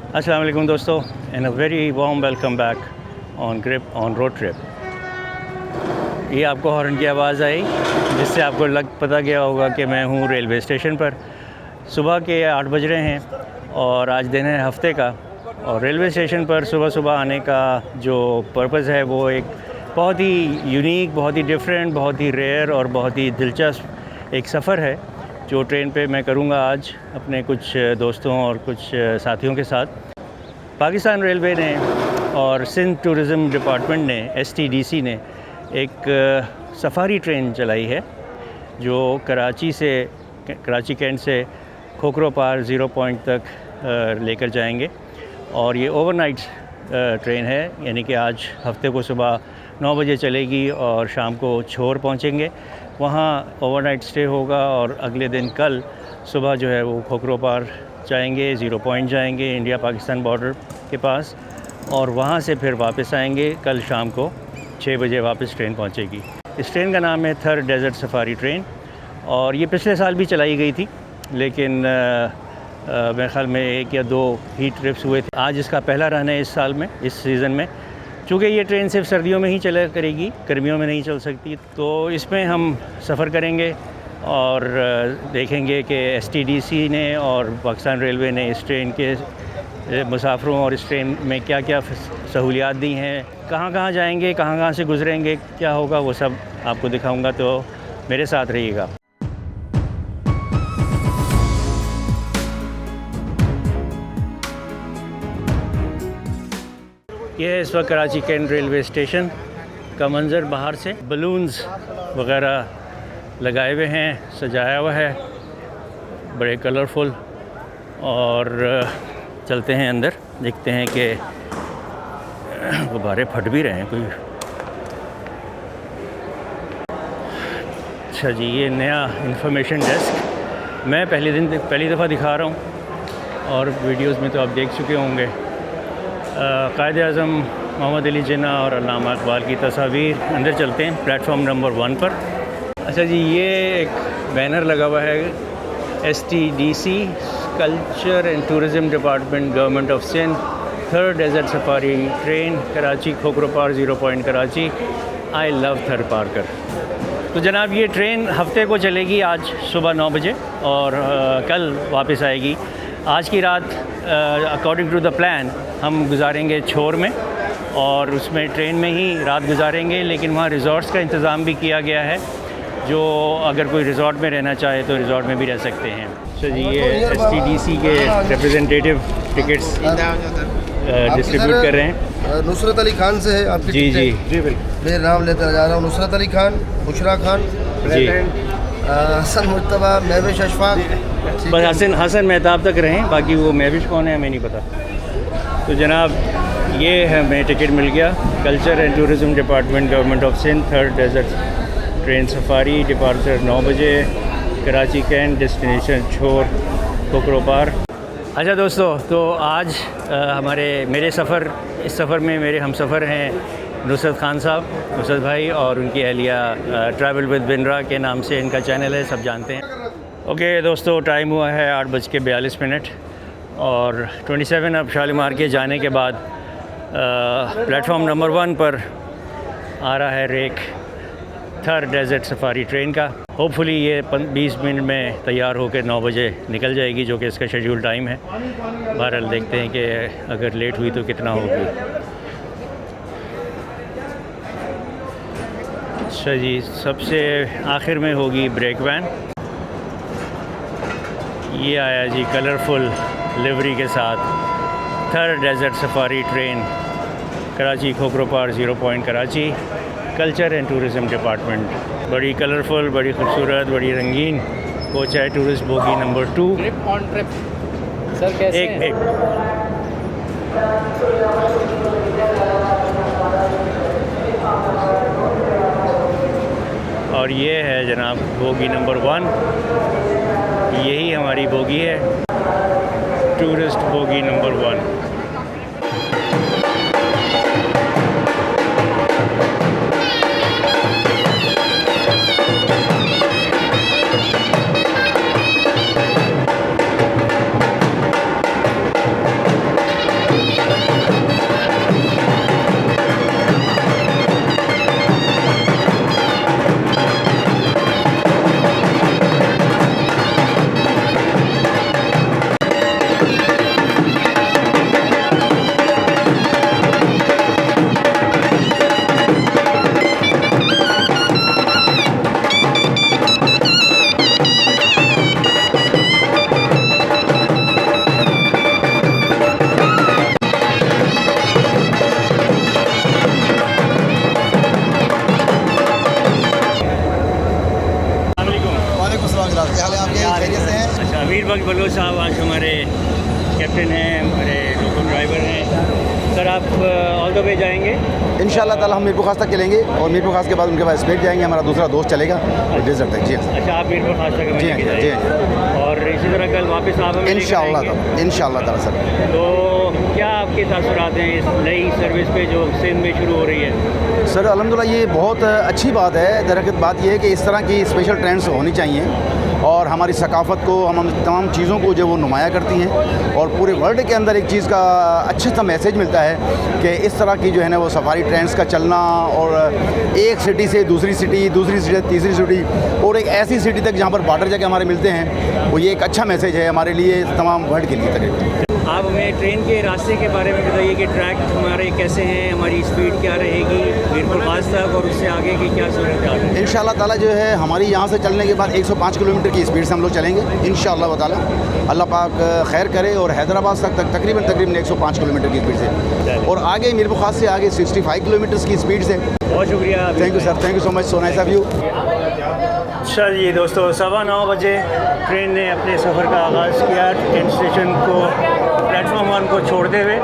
अस्सलाम वालेकुम दोस्तों and a very warm welcome back on grip on road trip. ये आपको हॉर्न की आवाज़ आई जिससे आपको पता गया होगा कि मैं हूँ रेलवे स्टेशन पर। सुबह के 8 बज रहे हैं और आज दिन है हफ्ते का। और रेलवे स्टेशन पर सुबह सुबह आने का जो पर्पज़ है वो एक बहुत ही यूनिक, बहुत ही डिफरेंट, बहुत ही रेयर और बहुत ही दिलचस्प एक सफ़र है जो ट्रेन पे मैं करूँगा आज अपने कुछ दोस्तों और कुछ साथियों के साथ। पाकिस्तान रेलवे ने और सिंध टूरिज़म डिपार्टमेंट ने STDC ने एक सफ़ारी ट्रेन चलाई है जो कराची कैंट से खोखरो पार 0 पॉइंट तक लेकर जाएंगे। और ये ओवरनाइट ट्रेन है, यानी कि आज हफ्ते को सुबह 9 बजे चलेगी और शाम को छोर पहुंचेंगे। वहाँ ओवरनाइट स्टे होगा और अगले दिन कल सुबह जो है वो खोखरो पार जाएंगे, 0 पॉइंट जाएंगे इंडिया पाकिस्तान बॉर्डर के पास, और वहाँ से फिर वापस आएंगे। कल शाम को 6 बजे वापस ट्रेन पहुँचेगी। इस ट्रेन का नाम है थर डेज़र्ट सफ़ारी ट्रेन और ये पिछले साल भी चलाई गई थी, लेकिन मेरे ख़्याल में 1 या 2 ही ट्रिप्स हुए थे। आज इसका पहला रन है इस साल में, इस सीज़न में। चूँकि ये ट्रेन सिर्फ सर्दियों में ही चला करेगी, गर्मियों में नहीं चल सकती, तो इसमें हम सफ़र करेंगे और देखेंगे कि STDC ने और पाकिस्तान रेलवे ने इस ट्रेन के मुसाफिरों और इस ट्रेन में क्या क्या सहूलियात दी हैं, कहाँ कहाँ जाएंगे, कहाँ कहाँ से गुज़रेंगे, क्या होगा, वो सब आपको दिखाऊँगा, तो मेरे साथ रहिएगा। ये है इस वक्त कराची कैंट रेलवे स्टेशन का मंज़र। बाहर से बलून्स वग़ैरह लगाए हुए हैं, सजाया हुआ है, बड़े कलरफुल। और चलते हैं अंदर, देखते हैं कि गुब्बारे फट भी रहे हैं कोई। अच्छा जी, ये नया इंफॉर्मेशन डेस्क मैं पहली दफ़ा दिखा रहा हूँ और वीडियोस में तो आप देख चुके होंगे। कायद-ए-आज़म मोहम्मद अली जिन्ना और अल्लामा इकबाल की तस्वीर। अंदर चलते हैं प्लेटफॉर्म नंबर 1 पर। अच्छा जी, ये एक बैनर लगा हुआ है STDC culture and tourism department government of Sindh Thar desert safari train Karachi Khokhropar 0 point Karachi. I love Thar Parkar. तो जनाब ये ट्रेन हफ्ते को चलेगी आज सुबह 9 बजे और कल वापस आएगी। आज की रात अकॉर्डिंग टू द प्लान हम गुजारेंगे छोर में और उसमें ट्रेन में ही रात गुजारेंगे, लेकिन वहाँ रिज़ॉर्ट्स का इंतज़ाम भी किया गया है, जो अगर कोई रिज़ॉर्ट में रहना चाहे तो रिज़ॉर्ट में भी रह सकते हैं। तो जी ये STDC के रिप्रेजेंटेटिव टिकट्स डिस्ट्रीब्यूट कर रहे हैं। नुसरत अली खान से है आपकी? जी जी जी बिल्कुल, मेरा नाम लेता जा रहा हूँ। नुसरत अली खान, बुशरा खान जी, हसन मुर्तबा, महविश अशफाक। बस हसन मेहताब तक रहें, बाकी वो महविश कौन है हमें नहीं पता। तो जनाब ये हमें टिकट मिल गया। Culture and tourism department government of Sindh third desert train safari, departure 9 बजे, कराची कैंट, डेस्टिनेशन छोर खोखरो पार। अच्छा दोस्तों, तो आज इस सफ़र में मेरे हमसफ़र हैं नुसरत खान साहब, नुसरत भाई और उनकी अहलिया। ट्रैवल विद बिनरा के नाम से इनका चैनल है, सब जानते हैं। ओके दोस्तों, टाइम हुआ है 8:42 और 27 अब शालीमार के जाने के बाद प्लेटफॉर्म नंबर 1 पर आ रहा है रेक थर डेज़र्ट सफ़ारी ट्रेन का। होपफुली ये 20 मिनट में तैयार होकर 9 बजे निकल जाएगी, जो कि इसका शेड्यूल टाइम है। बहरहाल देखते हैं कि अगर लेट हुई तो कितना होगी। अच्छा जी, सबसे आखिर में होगी ब्रेक वैन। ये आया जी कलरफुल लिवरी के साथ Thar desert safari train Karachi Khokhropar 0 point Karachi, culture and tourism department. बड़ी कलरफुल, बड़ी खूबसूरत, बड़ी रंगीन कोच है। Tourist bogie number 2। Trip on trip sir, कैसे एक और ये है जनाब बोगी नंबर 1। यही हमारी बोगी है, टूरिस्ट बोगी नंबर 1। आप ऑल द वे जाएंगे? इंशाल्लाह ताला हम मीरपुर खास तक चलेंगे और मीरपुर खास के बाद उनके बाद स्पेट जाएंगे, हमारा दूसरा दोस्त चलेगा और डेजर्ट तक। जी हाँ। अच्छा, आप मीरपुर खास तक जी हाँ, जी हाँ। और इसी तरह कल वापस आप हमें इंशाल्लाह ताला सर। तो क्या आपके तासुरात हैं इस नई सर्विस पे जो सिंध में शुरू हो रही है? सर अल्हम्दुलिल्लाह ये बहुत अच्छी बात है। दरअसल बात ये है कि इस तरह की स्पेशल ट्रेंड्स होनी चाहिए और हमारी सकाफ़त को, हम तमाम चीज़ों को जो वो नुमाया करती हैं और पूरे वर्ल्ड के अंदर एक चीज़ का अच्छा सा मैसेज मिलता है कि इस तरह की जो है ना वो सफारी ट्रेंड्स का चलना और एक सिटी से दूसरी सिटी से तीसरी सिटी और एक ऐसी सिटी तक जहाँ पर बॉर्डर जाके हमारे मिलते हैं, वो ये एक अच्छा मैसेज है हमारे लिए, तमाम वर्ल्ड के लिए तकरीबन। आप हमें ट्रेन के रास्ते के बारे में बताइए कि ट्रैक हमारे कैसे हैं, हमारी स्पीड क्या रहेगी मीरपुर खास तक और उससे आगे की क्या सूरत है? इंशाल्लाह ताला जो है हमारी यहाँ से चलने के बाद 105 किलोमीटर की स्पीड से हम लोग चलेंगे इंशाल्लाह ताला। अल्लाह पाक खैर करे और हैदराबाद तक तकरीबन 105 किलोमीटर की स्पीड से और आगे मीरपुर खास से आगे 65 किलोमीटर की स्पीड से। बहुत शुक्रिया। Thank you sir, thank you so much, so nice of you. अच्छा जी दोस्तों, 9:15 बजे ट्रेन ने अपने सफ़र का आगाज़ किया ट्रेन स्टेशन को प्लेटफॉर्म 1 को छोड़ते हुए।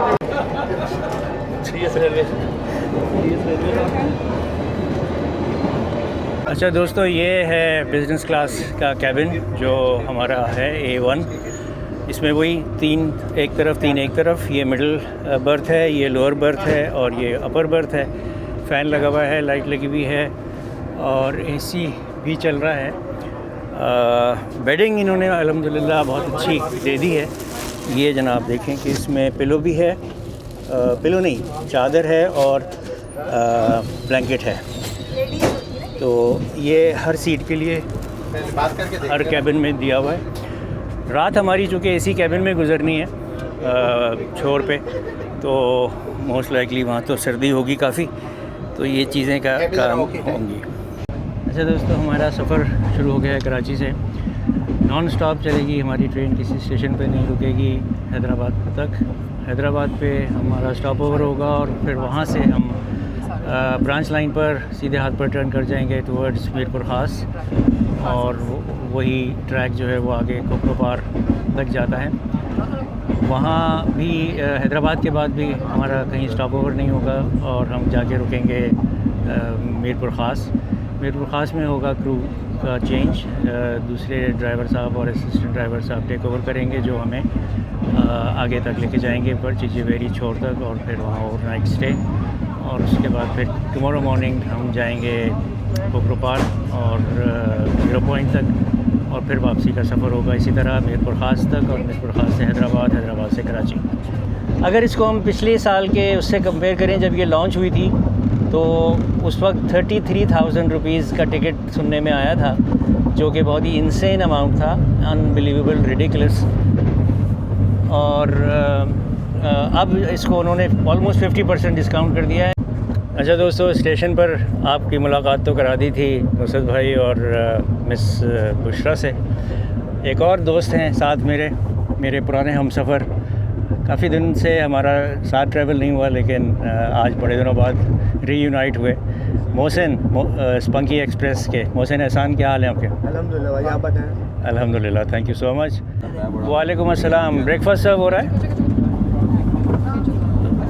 अच्छा दोस्तों, ये है बिज़नेस क्लास का कैबिन जो हमारा है A1। इसमें वही तीन एक तरफ, ये मिडल बर्थ है, ये लोअर बर्थ है और ये अपर बर्थ है। फ़ैन लगा हुआ है, लाइट लगी हुई है और AC भी चल रहा है। बेडिंग इन्होंने अल्हम्दुलिल्लाह बहुत अच्छी दे दी है। ये जनाब देखें कि इसमें पिलो भी है, पिलो नहीं चादर है और ब्लैंकेट है। तो ये हर सीट के लिए हर कैबिन में दिया हुआ है। रात हमारी चूँकि AC कैबिन में गुजरनी है छोर पे, तो मोस्ट लाइकली वहाँ तो सर्दी होगी काफ़ी, तो ये चीज़ें काम होंगी। अच्छा दोस्तों, हमारा सफ़र शुरू हो गया है कराची से। नॉन स्टॉप चलेगी हमारी ट्रेन, किसी स्टेशन पे नहीं रुकेगी हैदराबाद तक। हैदराबाद पे हमारा स्टॉप ओवर होगा और फिर वहाँ से हम ब्रांच लाइन पर सीधे हाथ पर टर्न कर जाएंगे टुवर्ड्स मीरपुर खास और वही ट्रैक जो है वो आगे कोकरो पार तक जाता है। वहाँ भी हैदराबाद के बाद भी हमारा कहीं स्टॉप ओवर नहीं होगा और हम जाके रुकेंगे मीरपुर ख़ास में होगा क्रू का चेंज। दूसरे ड्राइवर साहब और असिस्टेंट ड्राइवर साहब टेक ओवर करेंगे जो हमें आगे तक लेके जाएंगे पर चिचीवेरी छोर तक और फिर वहाँ ओवरनाइट स्टे और उसके बाद फिर टुमारो मॉर्निंग हम जाएंगे कोकरो पार्क और 0 पॉइंट तक और फिर वापसी का सफ़र होगा इसी तरह मीरपुर ख़ास तक और मीरपुर ख़ास से हैदराबाद से कराची। अगर इसको हम पिछले साल के उससे कंपेयर करें जब ये लॉन्च हुई थी तो उस वक्त 33,000 रुपीज़ का टिकट सुनने में आया था, जो कि बहुत ही इंसेन अमाउंट था, अनबिलीवेबल, रिडिकुलस। और अब इसको उन्होंने ऑलमोस्ट 50% डिस्काउंट कर दिया है। अच्छा दोस्तों, स्टेशन पर आपकी मुलाकात तो करा दी थी नुसरत भाई और मिस बुशरा से। एक और दोस्त हैं साथ मेरे पुराने हमसफ़र, काफ़ी दिन से हमारा साथ ट्रैवल नहीं हुआ लेकिन आज बड़े दिनों बाद रीयूनाइट हुए। मोहसिन स्पंकी एक्सप्रेस के मोहसिन एहसान, क्या हाल है आपके? अल्हम्दुलिल्लाह भाई, आप बताएं। अल्हम्दुलिल्लाह, थैंक यू सो मच। वालेकुम अस्सलाम। ब्रेकफास्ट सर्व हो रहा है?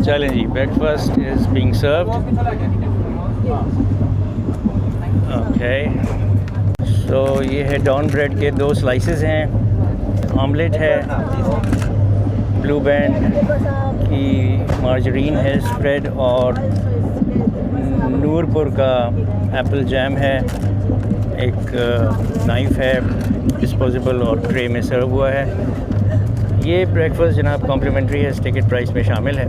चलें जी, breakfast is being served. Okay, तो ये है डॉन ब्रेड के 2 स्लाइसेस हैं, ऑमलेट है, ब्लू बैंड की मार्जरीन है स्प्रेड और नूरपुर का एप्पल जैम है। एक नाइफ़ है डिस्पोजेबल और ट्रे में सर्व हुआ है। ये ब्रेकफास्ट जनाब कॉम्प्लीमेंट्री है, टिकट प्राइस में शामिल है।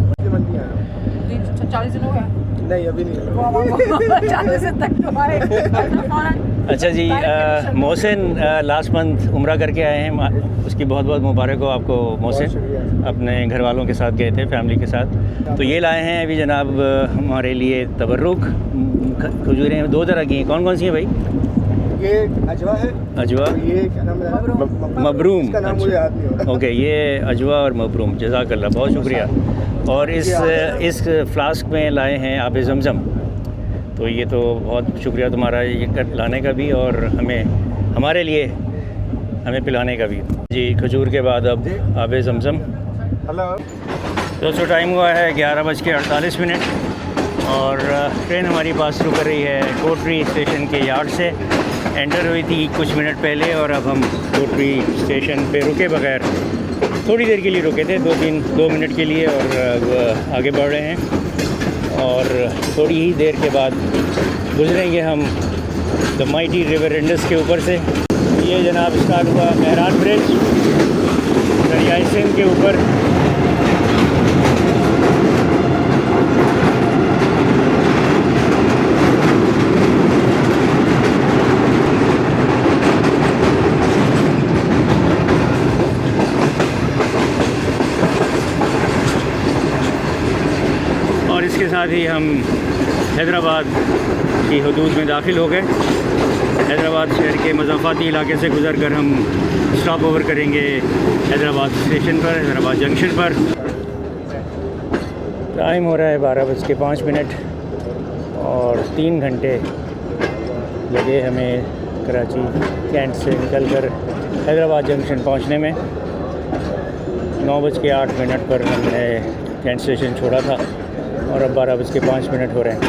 40 दिन हो गया? नहीं, अभी नहीं। 40 दिन तक तुम्हारे। अच्छा जी, मोहसिन लास्ट मंथ उम्रा करके आए हैं, उसकी बहुत बहुत मुबारक हो आपको मोहसिन। अपने घर वालों के साथ गए थे, फैमिली के साथ। तो ये लाए हैं अभी जनाब हमारे लिए तबर्रुक खजूरें 2 तरह की हैं। कौन कौन सी हैं भाई? ये अजवा है, अजवा, ये क्या नाम है? मबरूम। इसका नाम मुझे याद नहीं हो रहा। ओके, ये अजवा और मबरूम, जज़ाकल्लाह, बहुत शुक्रिया। और इस फ्लास्क में लाए हैं आब ज़मज़म। तो ये तो बहुत शुक्रिया तुम्हारा ये लाने का भी और हमारे लिए हमें पिलाने का भी। जी, खजूर के बाद अब आब ज़मज़म। हेलो। दोस्तों टाइम हुआ है 11:48 और ट्रेन हमारी पास शुरू कर रही है कोटरी स्टेशन के यार्ड से। एंटर हुई थी कुछ मिनट पहले और अब हम कोटरी स्टेशन पे रुके बगैर थोड़ी देर के लिए रुके थे, 2 मिनट के लिए, और आगे बढ़ रहे हैं। और थोड़ी ही देर के बाद गुजरेंगे हम द माइटी रिवर इंडस के ऊपर से। ये जनाब स्टार्ट हुआ मेहरान ब्रिज दरियाई सिंध के ऊपर। और इसके साथ ही हम हैदराबाद की हदूद में दाखिल हो गए। हैदराबाद शहर के मज़ाफ़ाती इलाके से गुज़र कर हम स्टॉप ओवर करेंगे हैदराबाद स्टेशन पर, हैदराबाद जंक्शन पर। टाइम हो रहा है 12:05 और 3 घंटे लगे हमें कराची कैंट से निकलकर हैदराबाद जंक्शन पहुंचने में। 9:08 पर हमने कैंट स्टेशन छोड़ा था और अब 12:05 हो रहे हैं।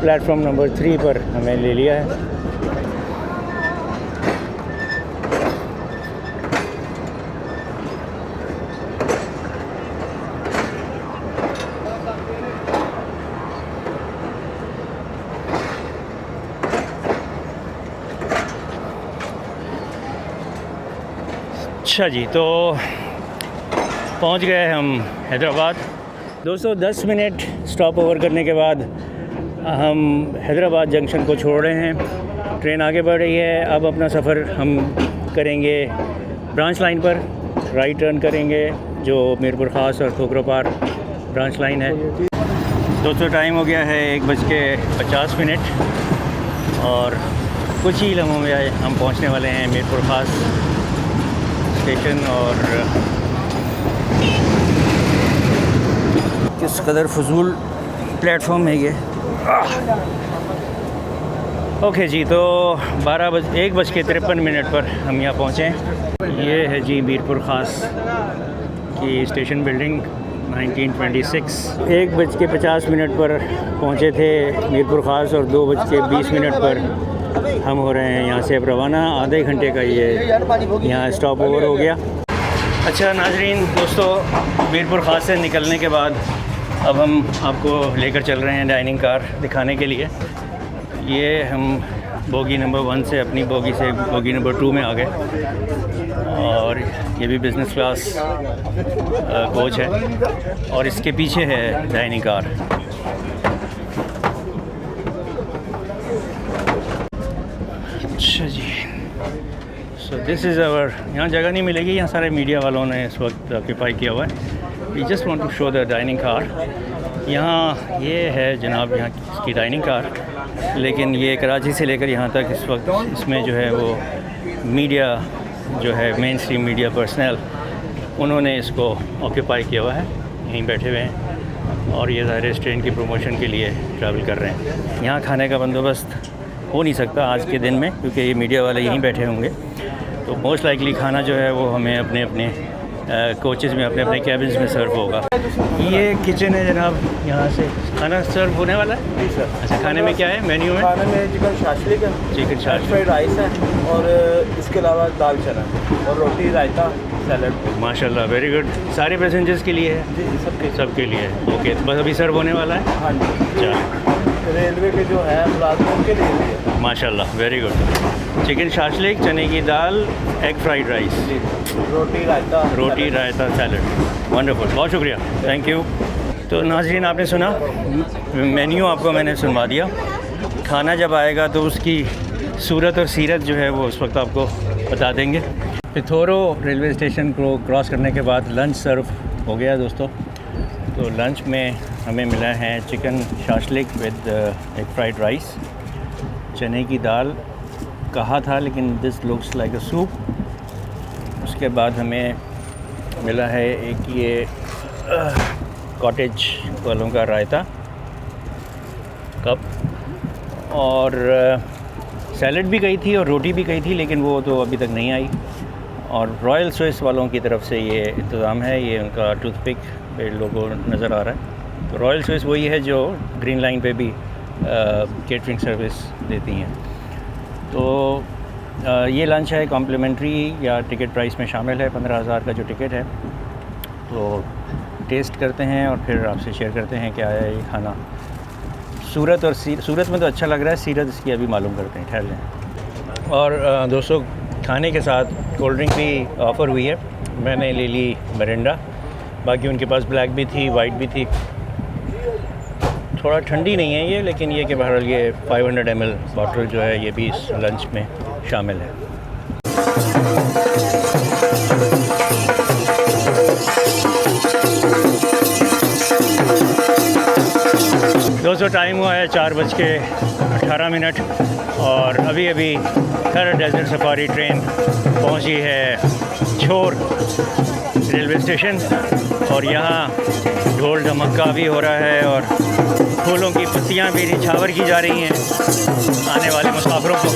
प्लेटफॉर्म नंबर 3 पर हमें ले लिया है। अच्छा जी, तो पहुंच गए हम हैदराबाद। दोस्तों 10 मिनट स्टॉप ओवर करने के बाद हम हैदराबाद जंक्शन को छोड़ रहे हैं। ट्रेन आगे बढ़ रही है। अब अपना सफ़र हम करेंगे ब्रांच लाइन पर, राइट टर्न करेंगे जो मीरपुर ख़ास और खोखरोपार ब्रांच लाइन है। दोस्तों टाइम हो गया है 1:50 और कुछ ही लम्हों में हम पहुंचने वाले हैं मीरपुर ख़ास स्टेशन। और किस कदर फजूल प्लेटफॉर्म है ये। ओके जी, तो 1:53 पर हम यहाँ पहुँचे। ये है जी मीरपुर ख़ास की स्टेशन बिल्डिंग 1926। 1:50 पर पहुँचे थे मीरपुर ख़ास और 2:20 पर हम हो रहे हैं यहाँ से अब रवाना। आधे घंटे का ये यहाँ स्टॉप ओवर हो गया। अच्छा नाजरीन, दोस्तों मीरपुर ख़ास से निकलने के बाद अब हम आपको लेकर चल रहे हैं डाइनिंग कार दिखाने के लिए। ये हम बोगी नंबर 1 से अपनी बोगी से बोगी नंबर 2 में आ गए और ये भी बिज़नेस क्लास कोच है और इसके पीछे है डाइनिंग कार। अच्छा जी, सो दिस इज़ आवर। यहाँ जगह नहीं मिलेगी, यहाँ सारे मीडिया वालों ने इस वक्त ऑक्यूपाई किया हुआ है। We just want to show the dining car. यहाँ ये है जनाब यहाँ की डाइनिंग कार, लेकिन ये कराची से लेकर यहाँ तक इस वक्त इसमें जो है वो मीडिया जो है मेन स्ट्रीम मीडिया पर्सनल उन्होंने इसको ऑक्यूपाई किया हुआ है, यहीं बैठे हुए हैं और ये ज़ाहिर इस ट्रेन की प्रमोशन के लिए ट्रैवल कर रहे हैं। यहाँ खाने का बंदोबस्त हो नहीं सकता आज के दिन में क्योंकि ये मीडिया वाले यहीं बैठे होंगे, तो मोस्ट लाइकली खाना जो है वो हमें अपने अपने कोचेज़ में अपने अपने कैबिन्स में सर्व होगा। ये किचन है जनाब, यहाँ से खाना सर्व होने वाला है। जी सर। अच्छा, खाने में क्या है मेन्यू में? खाने में चिकन शाशलिक है, चिकन शाशलिक, फ्राइड राइस है और इसके अलावा दाल चना और रोटी, रायता, सैलड। माशाल्लाह, वेरी गुड। सारे पैसेंजर्स के लिए है? जी सबके लिए। ओके, तो बस अभी सर्व होने वाला है। हाँ जी। चलो, रेलवे के जो है मुलाजमों के लिए भी है। माशाल्लाह, वेरी गुड। चिकन शाशलिक, चने की दाल, एग फ्राइड राइस, रोटी, रायता, रोटी, रायता, सैलड। वंडरफुल, बहुत शुक्रिया, थैंक यू। तो नाज़रीन, आपने सुना, मेन्यू आपको मैंने सुनवा दिया। खाना जब आएगा तो उसकी सूरत और सीरत जो है वो उस वक्त आपको बता देंगे। पिथोरो रेलवे स्टेशन को क्रॉस करने के बाद लंच सर्व हो गया दोस्तों। तो लंच में हमें मिला है चिकन शाशलिक विद एक फ्राइड राइस, चने की दाल कहा था लेकिन this looks like a soup. उसके बाद हमें मिला है एक ये कॉटेज वालों का रायता कप और सैलड भी गई थी और रोटी भी गई थी, लेकिन वो तो अभी तक नहीं आई। और रॉयल स्विस वालों की तरफ से ये इंतज़ाम है, ये उनका टूथपिक पे लोगो नज़र आ रहा है। तो रॉयल स्विस वही है जो ग्रीन लाइन पे भी केटरिंग सर्विस देती हैं। तो ये लंच है कॉम्प्लीमेंट्री या टिकट प्राइस में शामिल है, 15,000 का जो टिकट है। तो टेस्ट करते हैं और फिर आपसे शेयर करते हैं क्या है ये खाना। सूरत में तो अच्छा लग रहा है, सीरत इसकी अभी मालूम करते हैं, ठहर लें। और दोस्तों, खाने के साथ कोल्ड ड्रिंक भी ऑफ़र हुई है। मैंने ले ली मिरिंडा, बाकी उनके पास ब्लैक भी थी, वाइट भी थी। थोड़ा ठंडी नहीं है ये, लेकिन ये कि बहरहाल ये 500 ml बॉटल जो है ये भी इस लंच में शामिल है। दोस्तों, टाइम हुआ है 4:18 और अभी अभी थर डेजर्ट सफारी ट्रेन पहुंची है छोर रेलवे स्टेशन। और यहाँ ढोल ढमक्का भी हो रहा है और फूलों की पत्तियाँ भी निछावर की जा रही हैं आने वाले मुसाफिरों को।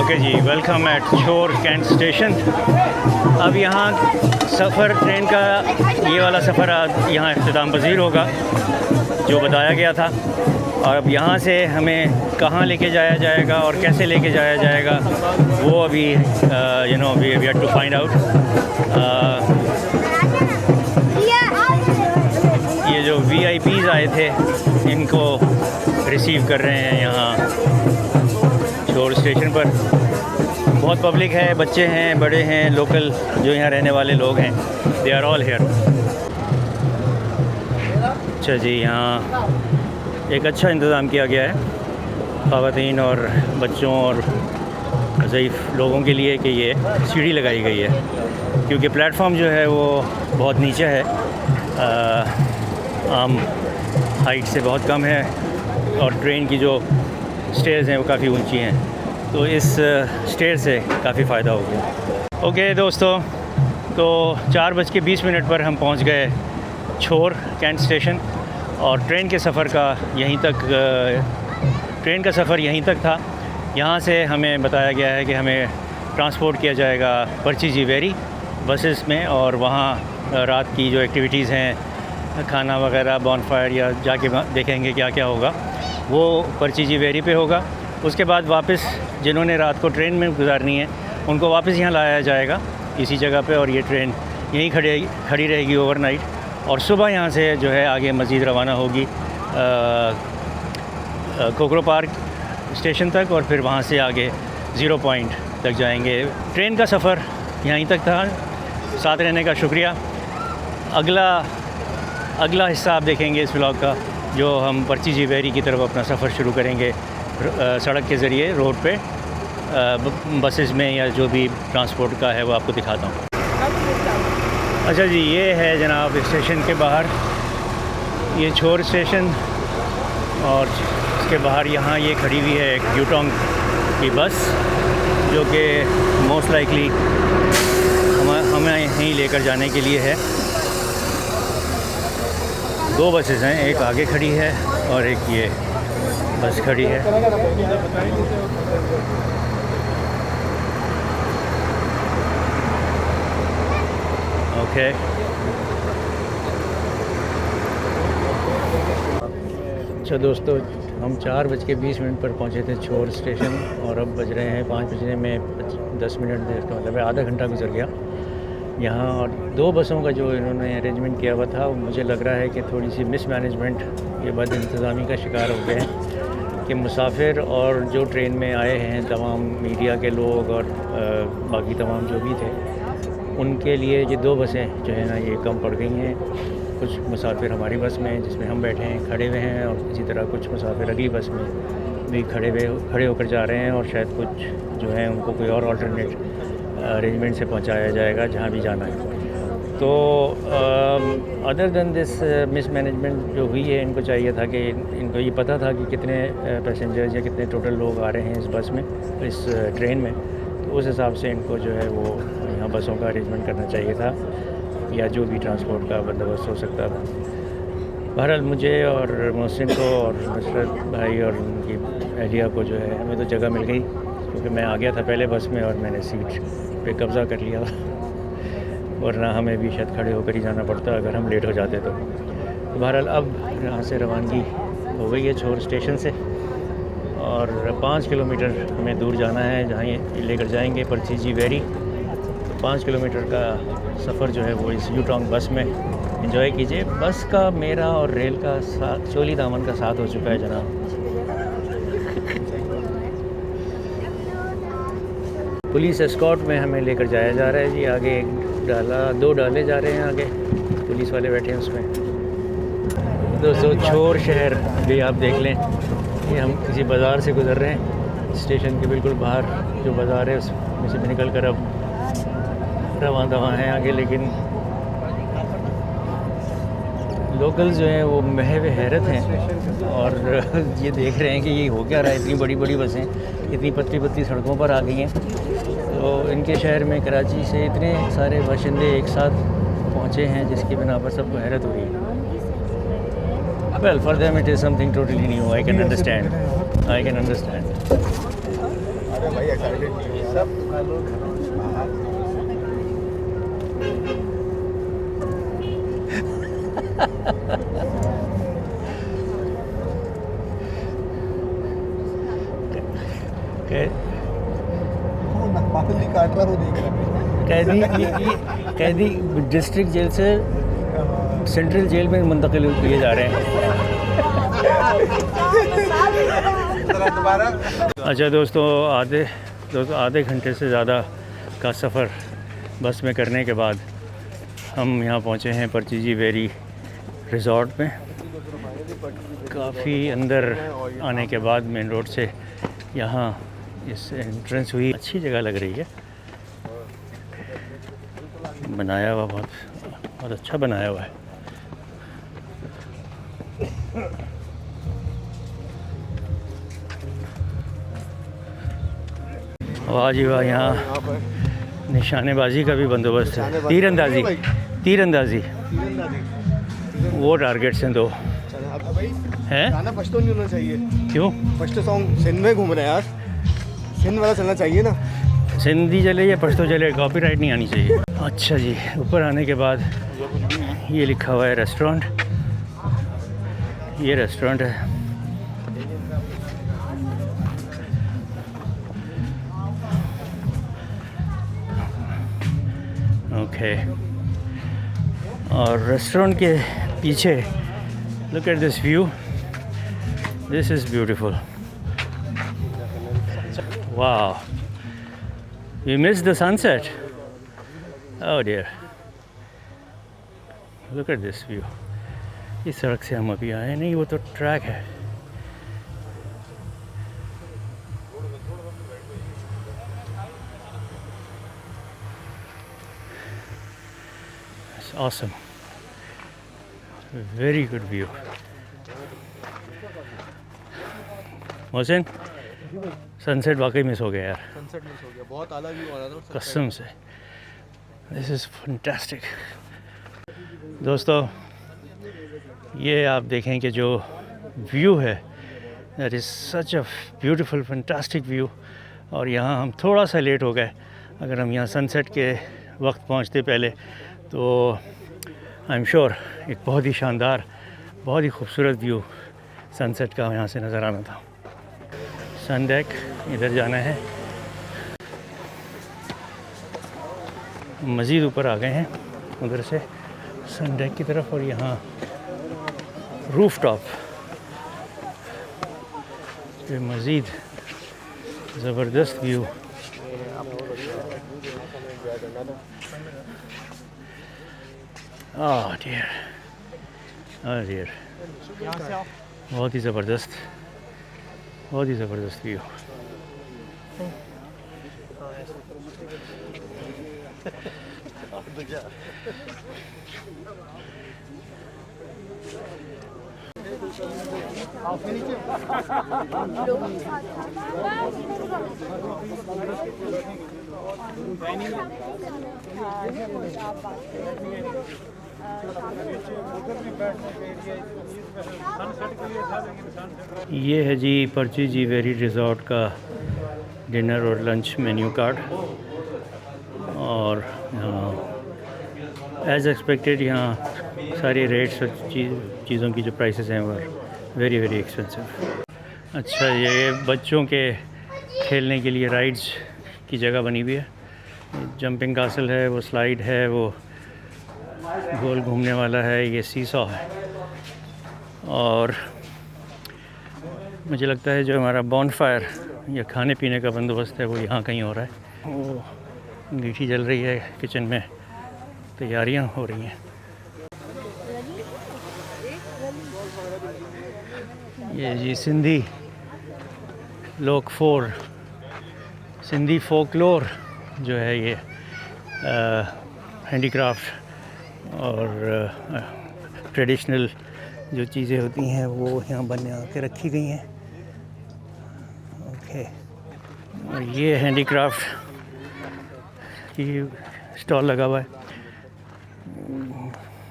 ओके जी, वेलकम एट छोर कैंट स्टेशन। अब यहाँ सफ़र ट्रेन का ये वाला सफ़र यहाँ इख्तिताम पज़ीर होगा जो बताया गया था। और अब यहाँ से हमें कहाँ लेके जाया जाएगा और कैसे लेके जाया जाएगा वो अभी we have to find out. ये जो VIPs आए थे इनको रिसीव कर रहे हैं यहाँ छोर स्टेशन पर। बहुत पब्लिक है, बच्चे हैं, बड़े हैं, लोकल जो यहाँ रहने वाले लोग हैं, दे आर ऑल हेयर। अच्छा जी, यहाँ एक अच्छा इंतज़ाम किया गया है ख़वातीन और बच्चों और ज़ईफ़ लोगों के लिए कि ये सीढ़ी लगाई गई है, क्योंकि प्लेटफॉर्म जो है वो बहुत नीचे है, आम हाइट से बहुत कम है और ट्रेन की जो स्टेयर्स हैं वो काफ़ी ऊंची हैं। तो इस स्टेयर से काफ़ी फ़ायदा हो गया। ओके दोस्तों, तो 4:20 पर हम पहुंच गए छोर कैंट स्टेशन और ट्रेन का सफ़र यहीं तक था। यहाँ से हमें बताया गया है कि हमें ट्रांसपोर्ट किया जाएगा पर्ची वेरी बसेस में, और वहाँ रात की जो एक्टिविटीज़ हैं, खाना वगैरह, बॉनफायर या जाके देखेंगे क्या क्या होगा, वो पर्ची वेरी पे होगा। उसके बाद वापस जिन्होंने रात को ट्रेन में गुजारनी है उनको वापस यहाँ लाया जाएगा इसी जगह पे, और ये ट्रेन यहीं खड़ी रहेगी ओवरनाइट। और सुबह यहाँ से जो है आगे मज़ीद रवाना होगी कोकरो पार्क स्टेशन तक, और फिर वहाँ से आगे 0 पॉइंट तक जाएंगे। ट्रेन का सफ़र यहीं तक था। साथ रहने का शुक्रिया। अगला हिस्सा आप देखेंगे इस व्लॉग का, जो हम पर्ची वेरी की तरफ अपना सफ़र शुरू करेंगे सड़क के ज़रिए, रोड पे बसेस में या जो भी ट्रांसपोर्ट का है वो आपको दिखाता हूँ। अच्छा जी, ये है जनाब स्टेशन के बाहर, ये छोर स्टेशन, और इसके बाहर यहाँ ये खड़ी हुई है एक यूटोंग की बस जो कि मोस्ट लाइकली हमें यहीं लेकर जाने के लिए है। 2 बसेस हैं, एक आगे खड़ी है और एक ये बस खड़ी है। ओके, अच्छा दोस्तों, हम 4:20 पर पहुंचे थे छोर स्टेशन और अब बज रहे हैं 5 बजने में 10 मिनट देर, तो मतलब आधा घंटा गुजर गया यहाँ। और 2 बसों का जो इन्होंने अरेंजमेंट किया हुआ था, मुझे लग रहा है कि थोड़ी सी मिसमैनेजमेंट, ये बद इंतज़ामी का शिकार हो गए हैं कि मुसाफिर और जो ट्रेन में आए हैं तमाम मीडिया के लोग और बाकी तमाम जो भी थे, उनके लिए ये 2 बसें जो है ना ये कम पड़ गई हैं। कुछ मुसाफिर हमारी बस में जिसमें हम बैठे हैं खड़े हुए हैं, और इसी तरह कुछ मुसाफिर अगली बस में भी खड़े होकर जा रहे हैं, और शायद कुछ जो हैं उनको कोई और अल्टरनेट अरेंजमेंट से पहुंचाया जाएगा जहां भी जाना है। तो अदर दैन दिस मिसमैनेजमेंट जो हुई है, इनको चाहिए था कि इनको ये पता था कि कितने पैसेंजर्स या कितने टोटल लोग आ रहे हैं इस बस में, इस ट्रेन में, तो उस हिसाब से इनको जो है वो यहाँ बसों का अरेंजमेंट करना चाहिए था, या जो भी ट्रांसपोर्ट का बंदोबस्त हो सकता था। बहरहाल मुझे और मोहसिन को और नुसरत भाई और उनकी एहलिया को जो है हमें तो जगह मिल गई, क्योंकि मैं आ गया था पहले बस में और मैंने सीट पे कब्ज़ा कर लिया था, वरना हमें भी शायद खड़े होकर ही जाना पड़ता अगर हम लेट हो जाते तो। बहरहाल अब यहाँ से रवानगी हो गई है छोर स्टेशन से, और 5 किलोमीटर हमें दूर जाना है जहाँ ये लेकर जाएंगे परचीजी वेरी। 5 किलोमीटर का सफ़र जो है वो इस यूटॉन्ग बस में एंजॉय कीजिए। बस का मेरा और रेल का साथ, चोली दामन का साथ हो चुका है जनाब। पुलिस एस्कॉर्ट में हमें लेकर जाया जा रहा है जी। आगे एक डाला, 2 डाले जा रहे हैं, आगे पुलिस वाले बैठे हैं उसमें। दोस्तों छोर शहर भी आप देख लें, ये हम किसी बाज़ार से गुज़र रहे हैं। स्टेशन के बिल्कुल बाहर जो बाज़ार है उसमें से निकल कर अब रवां दवां हैं आगे, लेकिन लोकल्स जो हैं वो महवे हैरत हैं और ये देख रहे हैं कि ये हो क्या रहा है। इतनी बड़ी बड़ी बसें इतनी पतली पतली सड़कों पर आ गई हैं, तो इनके शहर में कराची से इतने सारे बाशिंदे एक साथ पहुँचे हैं जिसकी बिना पर सबको हैरत हो रही है। Well, for them it is something totally new. I can understand. I can understand. अरे भाई एक्साइटेड नहीं है सब। काट रहा वो देख रहा कैदी डिस्ट्रिक्ट जेल से सेंट्रल जेल में मुंतकिल किए जा रहे हैं। अच्छा दोस्तों, आधे घंटे से ज़्यादा का सफ़र बस में करने के बाद हम यहाँ पहुँचे हैं परचीजी वेरी रिज़ॉर्ट में। काफ़ी अंदर आने के बाद मेन रोड से यहाँ इस एंट्रेंस हुई। अच्छी जगह लग रही है, बनाया हुआ बहुत अच्छा बनाया हुआ है। वाह जी वाह, यहाँ निशानेबाजी का भी बंदोबस्त है। तीरंदाजी वो टारगेट्स हैं 2 हैं। गाना पश्तो नहीं होना चाहिए। क्यों? पश्तो सॉन्ग सिंध में घूम रहे हैं यार, सिंध वाला चलना चाहिए ना। सिंधी चले या पश्तो चले, कॉपीराइट नहीं आनी चाहिए। अच्छा जी, ऊपर आने के बाद ये लिखा हुआ है रेस्टोरेंट। ये रेस्टोरेंट है। ओके, और रेस्टोरेंट के पीछे look at this view, this is beautiful. वाह, we missed the sunset. Oh dear, look at this view. इस सड़क से हम अभी आए नहीं, वो तो ट्रैक है। It's awesome, very good view. Mohsin, sunset वाकई मिस हो गया यार। सनसेट मिस हो गया, बहुत आला व्यू आ रहा था कसम से। This is fantastic. दोस्तों, ये आप देखें कि जो व्यू है, that is such a beautiful fantastic view. और यहाँ हम थोड़ा सा लेट हो गए। अगर हम यहाँ सनसेट के वक्त पहुँचते पहले तो आई एम श्योर एक बहुत ही शानदार, बहुत ही खूबसूरत व्यू सनसेट का यहाँ से नज़र आना था। सन डेक इधर जाना है। मज़ीद ऊपर आ गए हैं उधर से सन डेक की तरफ, और यहाँ रूफ टॉप पे मज़ीद ज़बरदस्त view. Oh dear, oh dear, बहुत ही ज़बरदस्त, बहुत ही ज़बरदस्त व्यू। ये है जी पर्ची जी वेरी रिजॉर्ट का डिनर और लंच मेन्यू कार्ड। और एज़ एक्सपेक्टेड यहाँ सारे रेट्स और चीज़ों की जो प्राइसेस हैं वो वेरी वेरी एक्सपेंसिव। अच्छा, ये बच्चों के खेलने के लिए राइड्स की जगह बनी हुई है। जंपिंग कासल है, वो स्लाइड है, वो गोल घूमने वाला है, ये सीसॉ है। और मुझे लगता है जो हमारा बॉनफायर या खाने पीने का बंदोबस्त है वो यहाँ कहीं हो रहा है। वो अंगीठी जल रही है, किचन में तैयारियाँ हो रही हैं। ये जी सिंधी सिंधी फोकलोर जो है ये हैंडीक्राफ्ट और ट्रेडिशनल जो चीज़ें होती हैं वो यहाँ बना के रखी गई हैं। ओके, और ये हैंडीक्राफ्ट की स्टॉल लगा हुआ है।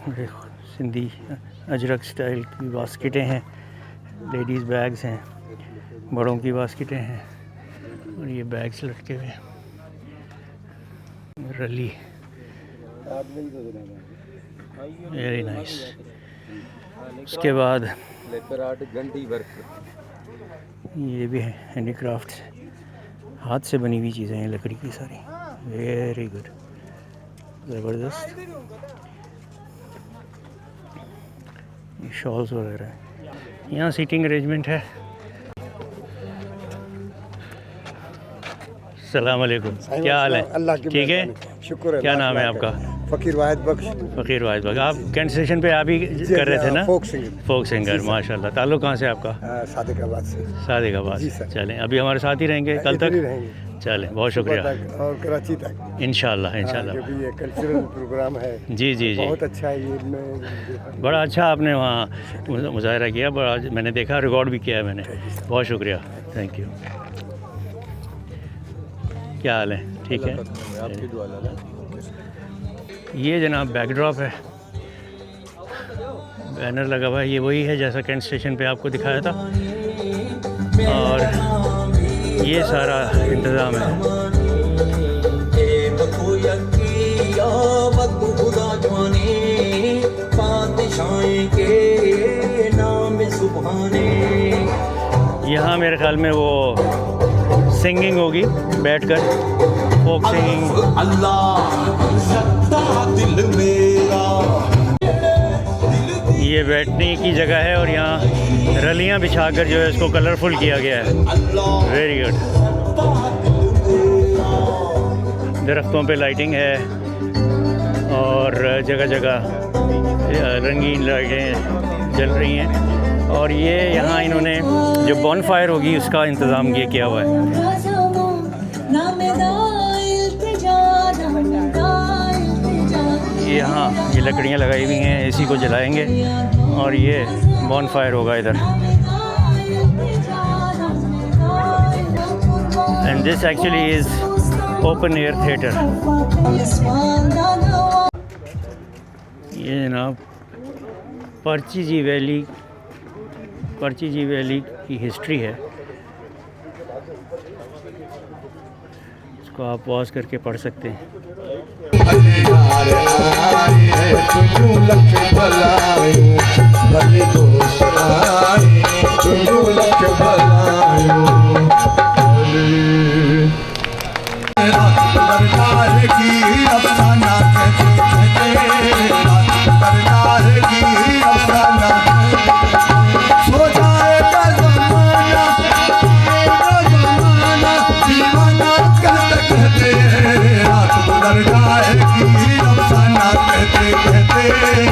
देखो, सिंधी अजरक स्टाइल की बास्केटें हैं, लेडीज़ बैग्स हैं, बड़ों की बास्केटें हैं और ये बैग्स लटके हुए हैं। रली वेरी नाइस। उसके बाद ये भी है हैंडीक्राफ्ट, हाथ से बनी हुई चीज़ें हैं, लकड़ी की सारी। वेरी गुड, ज़बरदस्त। ये शॉल्स वगैरह हैं। यहाँ सीटिंग अरेंजमेंट है। अस्सलाम वालेकुम, क्या हाल है? अल्लाह की ठीक है, शुक्र है। क्या नाम है आपका? फ़कीर वाहिद बख्श। फ़कीर वाहिद बख्श। आप कैंट स्टेशन पे आप ही कर रहे थे ना? फोक सिंगर, माशाल्लाह। ताल्लुक़ कहाँ से आपका? सादिकाबाद से। सादिकाबाद। चलें, अभी हमारे साथ ही रहेंगे कल तक? चलें, बहुत शुक्रिया। और कराची तक इंशाल्लाह इंशाल्लाह। क्योंकि ये कल्चरल प्रोग्राम है। जी जी जी, बहुत अच्छा है ये। बड़ा अच्छा आपने वहाँ मुजाहरा किया, बड़ा मैंने देखा, रिकॉर्ड भी किया है मैंने। बहुत शुक्रिया, थैंक यू। क्या हाल है? ठीक है। ये जनाब बैकड्रॉप है, बैनर लगा हुआ है। ये वही है जैसा कैंट स्टेशन पे आपको दिखाया था। और ये सारा इंतज़ाम है। यहाँ मेरे ख्याल में वो सिंगिंग होगी बैठकर, फोक सिंगिंग। ये बैठने की जगह है और यहाँ रलियाँ बिछाकर जो है इसको कलरफुल किया गया है। Very good. दरख्तों पे लाइटिंग है और जगह जगह रंगीन लाइटें जल रही हैं। और ये यहाँ इन्होंने जो बॉनफायर होगी उसका इंतज़ाम ये किया हुआ है। यहाँ ये लकड़ियाँ लगाई हुई हैं, इसी को जलाएंगे और ये बॉनफायर होगा इधर। And this actually is open air theatre. ये जनाब पर्ची जी वैली की हिस्ट्री है। इसको आप पॉज करके पढ़ सकते हैं।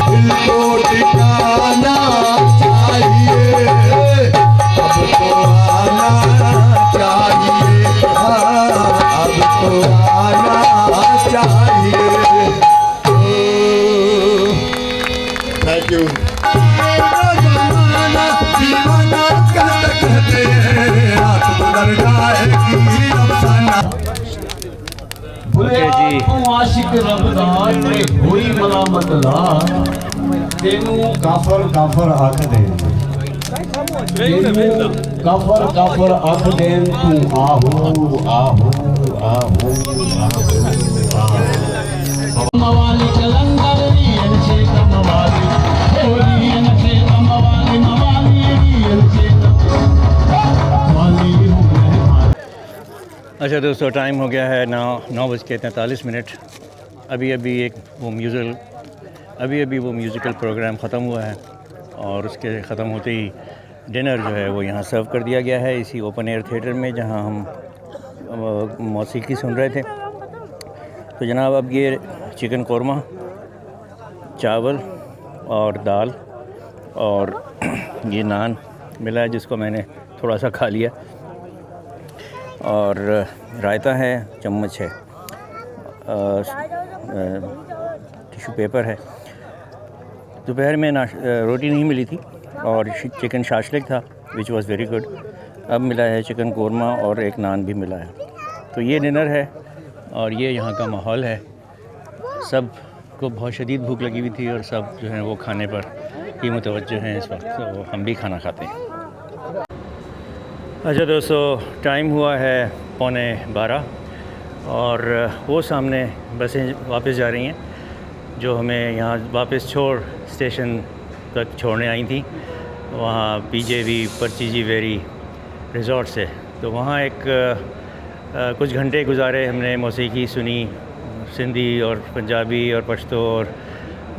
दिल को ठिकाना चाहिए अब तो ओके जी आशिक रबदार ने हुई मलामत ला तेनू काफर काफर आख दे तेनू काफर काफर आख दे तू आहू आहू आहू मवाली कलंदर रियल से मवाली रियल से मवाली मवाली रियल से मवाली अच्छा दोस्तों, टाइम हो गया है 9:43। अभी अभी वो म्यूज़िकल प्रोग्राम ख़त्म हुआ है और उसके ख़त्म होते ही डिनर जो है वो यहाँ सर्व कर दिया गया है इसी ओपन एयर थिएटर में जहाँ हम मौसीकी सुन रहे थे। तो जनाब, अब ये चिकन कौरमा, चावल और दाल और ये नान मिला है जिसको मैंने थोड़ा सा खा लिया, और रायता है, चम्मच है, टिश्यू पेपर है। दोपहर में रोटी नहीं मिली थी और चिकन शाशलिक था विच वाज़ वेरी गुड। अब मिला है चिकन कौरमा और एक नान भी मिला है। तो ये डिनर है और ये यहाँ का माहौल है। सब को बहुत शदीद भूख लगी हुई थी और सब जो है वो खाने पर ही मुतवज्जो हैं इस वक्त, तो हम भी खाना खाते हैं। अच्छा दोस्तों, टाइम हुआ है 11:15 और वो सामने बसें वापस जा रही हैं जो हमें यहाँ वापस छोड़ स्टेशन तक छोड़ने आई थी, वहाँ PJV परचीजी वेरी रिज़ॉर्ट से। तो वहाँ कुछ घंटे गुजारे, हमने मौसीकी सुनी, सिंधी और पंजाबी और पश्तो और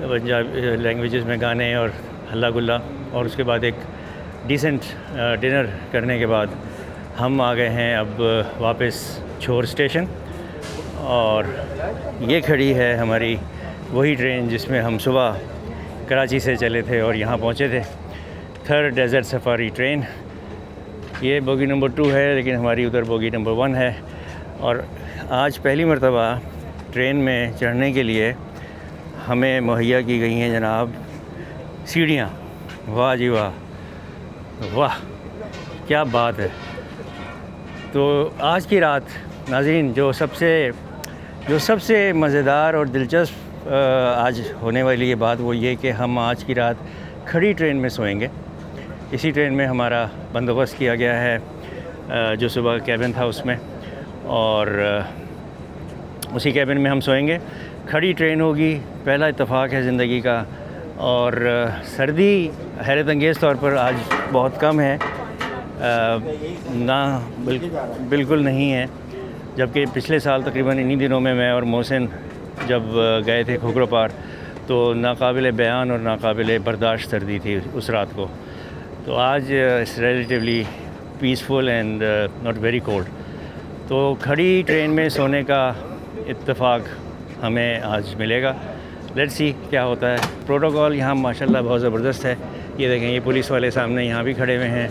पंजाबी लैंग्वेजेस में गाने और हल्ला गुल्ला, और उसके बाद एक डिसेंट डिनर करने के बाद हम आ गए हैं अब वापस छोर स्टेशन। और ये खड़ी है हमारी वही ट्रेन जिसमें हम सुबह कराची से चले थे और यहाँ पहुँचे थे, थर्ड डेज़र्ट सफारी ट्रेन। ये बोगी नंबर 2 है लेकिन हमारी उधर बोगी नंबर 1 है। और आज पहली मरतबा ट्रेन में चढ़ने के लिए हमें मुहैया की गई हैं जनाब सीढ़ियाँ। वाह जी वाह, वाह क्या बात है। तो आज की रात नाज़रीन, जो सबसे मज़ेदार और दिलचस्प आज होने वाली ये बात वो ये कि हम आज की रात खड़ी ट्रेन में सोएंगे। इसी ट्रेन में हमारा बंदोबस्त किया गया है जो सुबह कैबिन था उसमें, और उसी कैबिन में हम सोएंगे। खड़ी ट्रेन होगी, पहला इत्तेफाक है ज़िंदगी का। और सर्दी हैरत अंगेज़ तौर पर आज बहुत कम है, बिल्कुल नहीं है, जबकि पिछले साल तकरीबन इन्हीं दिनों में मैं और मोहसिन जब गए थे खोखरो पार तो नाकाबिले बयान और नाकाबिले बर्दाश्त सर्दी थी उस रात को। तो आज it's relatively peaceful and not very cold. तो खड़ी ट्रेन में सोने का इत्तेफाक हमें आज मिलेगा। लेट्स सी क्या होता है। प्रोटोकॉल यहाँ माशाल्लाह बहुत ज़बरदस्त है। ये देखें, ये पुलिस वाले सामने यहाँ भी खड़े हुए हैं,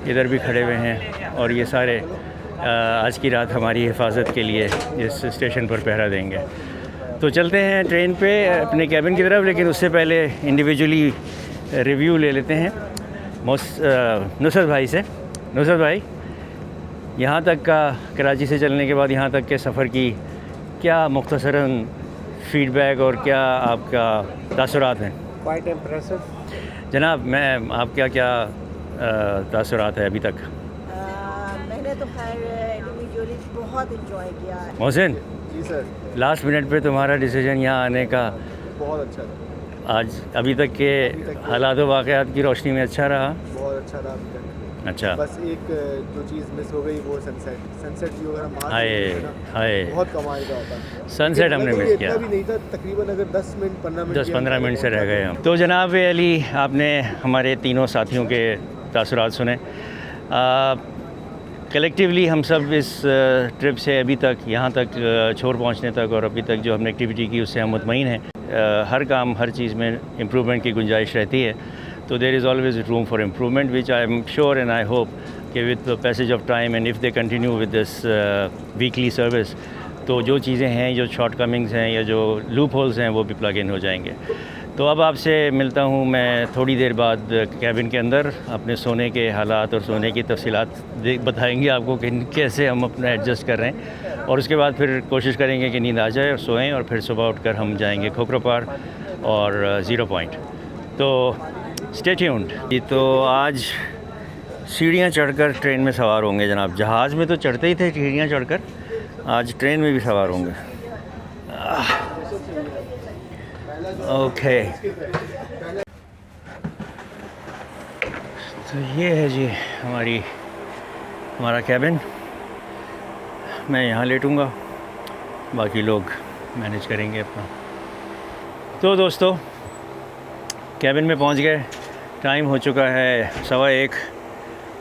इधर भी खड़े हुए हैं, और ये सारे आज की रात हमारी हिफाजत के लिए इस स्टेशन पर पहरा देंगे। तो चलते हैं ट्रेन पे अपने कैबिन की तरफ, लेकिन उससे पहले इंडिविजुअली रिव्यू ले लेते हैं नुसरत भाई से। नुसरत भाई, यहाँ तक का कराची से चलने के बाद यहाँ तक के सफ़र की क्या मुख्तसरन फ़ीडबैक और क्या आपका तासुरात हैं? क्वाइट इम्प्रेसिव जनाब, मैं आपका क्या तासुरात है अभी तक? मैंने तो खैर इंडिविजुअली बहुत इंजॉय किया है। मोहसिन, जी सर, लास्ट मिनट पे तुम्हारा डिसीजन यहाँ आने का बहुत अच्छा था। आज अभी तक के हालात व वाक़यात की रोशनी में अच्छा रहा? बहुत अच्छा रहा अभी तक। अच्छा, बस एक जो चीज़ मिस हो गई वो सनसेट व्यू अगर हम हाय हाय, बहुत कमाल का होता। सनसेट हमने मिस किया। इतना भी नहीं था, तकरीबन अगर 10-15 मिनट से रह गए हम। तो जनाब अली, आपने हमारे तीनों साथियों के तासुरात सुने। कलेक्टिवली हम सब इस ट्रिप से अभी तक यहाँ तक छोर पहुँचने तक और अभी तक जो हमने एक्टिविटी की उससे हम मुतमईन हैं। हर काम हर चीज़ में इम्प्रूवमेंट की गुंजाइश रहती है। तो there is always room for improvement which I am sure and I hope कि with the passage of time and if they continue with this weekly service, तो जो चीज़ें हैं, जो शॉर्टकमिंग्स हैं या जो लूप होल्स हैं, वो भी प्लग इन हो जाएंगे। तो अब आपसे मिलता हूँ मैं थोड़ी देर बाद कैबिन के अंदर। अपने सोने के हालात और सोने की तफसीलात बताएंगे आपको कि कैसे हम अपना एडजस्ट कर रहे हैं, और उसके बाद फिर कोशिश करेंगे कि नींद आ जाए और सोएं, और फिर सुबह उठकर हम जाएंगे खोखरो पार और 0 पॉइंट। तो स्टे ट्यून्ड। ये तो आज सीढ़ियाँ चढ़कर ट्रेन में सवार होंगे जनाब। जहाज़ में तो चढ़ते ही थे सीढ़ियाँ चढ़कर, आज ट्रेन में भी सवार होंगे। ओके, तो ये है जी हमारा कैबिन। मैं यहाँ लेटूँगा, बाकी लोग मैनेज करेंगे अपना। तो दोस्तों, कैबिन में पहुँच गए। टाइम हो चुका है 1:15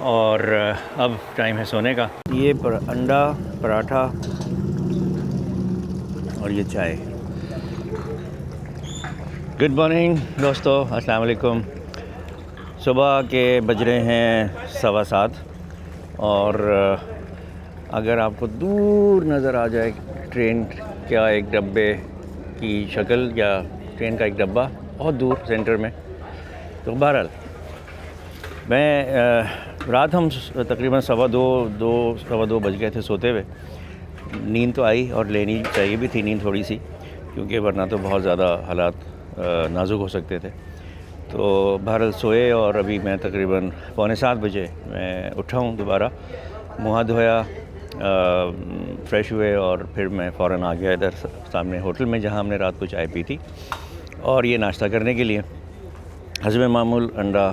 और अब टाइम है सोने का। ये अंडा पराठा और ये चाय। गुड मॉर्निंग दोस्तों, अस्सलाम वालेकुम। सुबह के बज रहे हैं 7:15 और अगर आपको दूर नज़र आ जाए ट्रेन का एक डब्बे की शक्ल या ट्रेन का एक डब्बा बहुत दूर सेंटर में, तो बहरहाल मैं रात हम तकरीबन 2:15 बज गए थे सोते हुए। नींद तो आई और लेनी चाहिए भी थी नींद थोड़ी सी, क्योंकि वरना तो बहुत ज़्यादा हालात नाजुक हो सकते थे। तो बहरहाल सोए और अभी मैं तकरीबन 6:45 बजे मैं उठा हूँ दोबारा, मुँह हाथ धोया, फ़्रेश हुए और फिर मैं फ़ौरन आ गया इधर सामने होटल में जहाँ हमने रात को चाय पी थी, और ये नाश्ता करने के लिए हज़म मामूल अंडा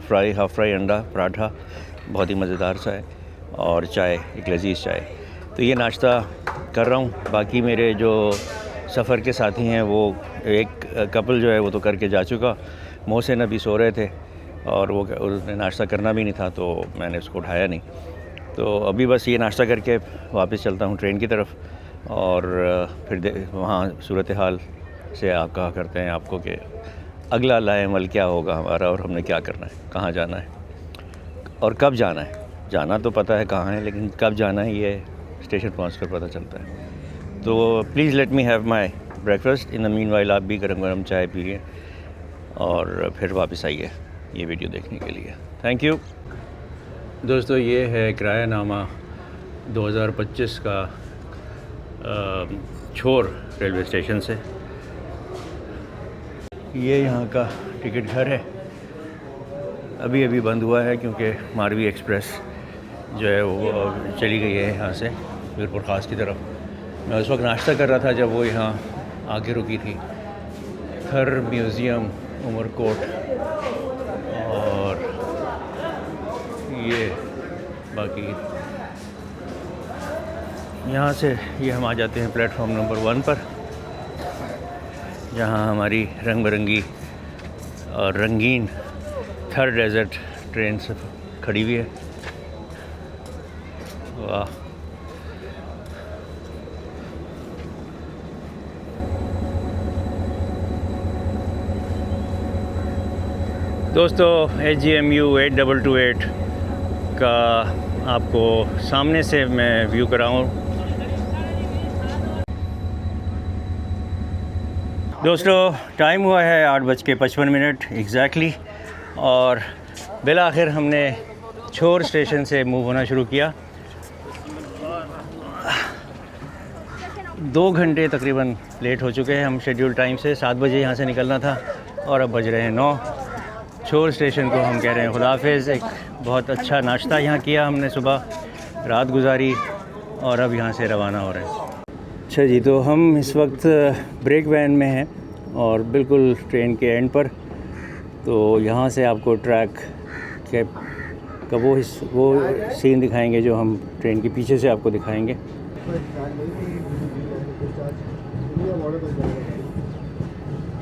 फ्राई, हाफ़ फ्राई अंडा पराठा, बहुत ही मज़ेदार सा है, और चाय, एक लजीज़ चाय। तो ये नाश्ता कर रहा हूँ। बाकी मेरे जो सफ़र के साथी हैं वो एक कपल जो है वो तो करके जा चुका। मोहसिन अभी सो रहे थे और वो उसने नाश्ता करना भी नहीं था, तो मैंने उसको उठाया नहीं। तो अभी बस ये नाश्ता करके वापस चलता हूँ ट्रेन की तरफ, और फिर वहाँ सूरत हाल से आगाह करते हैं आपको कि अगला लाएमल क्या होगा हमारा, और हमने क्या करना है, कहाँ जाना है और कब जाना है। जाना तो पता है कहाँ है, लेकिन कब जाना है ये स्टेशन पहुँच कर पता चलता है। तो please let me have my breakfast. In the mean while आप भी गरम गरम चाय पीजिए और फिर वापस आइए ये वीडियो देखने के लिए। थैंक यू दोस्तों। ये है किरायानामा 2025 का छोर रेलवे स्टेशन से। ये यहाँ का टिकट घर है, अभी अभी बंद हुआ है क्योंकि मारवी एक्सप्रेस जो है वो चली गई है यहाँ से मीरपुर ख़ास की तरफ। मैं उस वक्त नाश्ता कर रहा था जब वो यहाँ आके रुकी थी। थर म्यूज़ियम, उमरकोट, और ये बाकी यहाँ से ये हम आ जाते हैं प्लेटफॉर्म नंबर 1 पर, जहाँ हमारी रंग बिरंगी और रंगीन थर डेजर्ट ट्रेन से खड़ी हुई है। वाह, दोस्तों HGMU 8228 का आपको सामने से मैं व्यू कराऊँ। दोस्तों टाइम हुआ है 8:55 एग्जैक्टली, और बिल आखिर हमने छोर स्टेशन से मूव होना शुरू किया। 2 घंटे तकरीबन लेट हो चुके हैं हम शेड्यूल टाइम से। 7 बजे यहाँ से निकलना था और अब बज रहे हैं 9। छोर स्टेशन को हम कह रहे हैं खुदाफिज़। एक बहुत अच्छा नाश्ता यहाँ किया हमने, सुबह रात गुजारी और अब यहाँ से रवाना हो रहे हैं। अच्छा जी, तो हम इस वक्त ब्रेक वैन में हैं और बिल्कुल ट्रेन के एंड पर। तो यहाँ से आपको ट्रैक के का वो सीन दिखाएंगे जो हम ट्रेन के पीछे से आपको दिखाएंगे।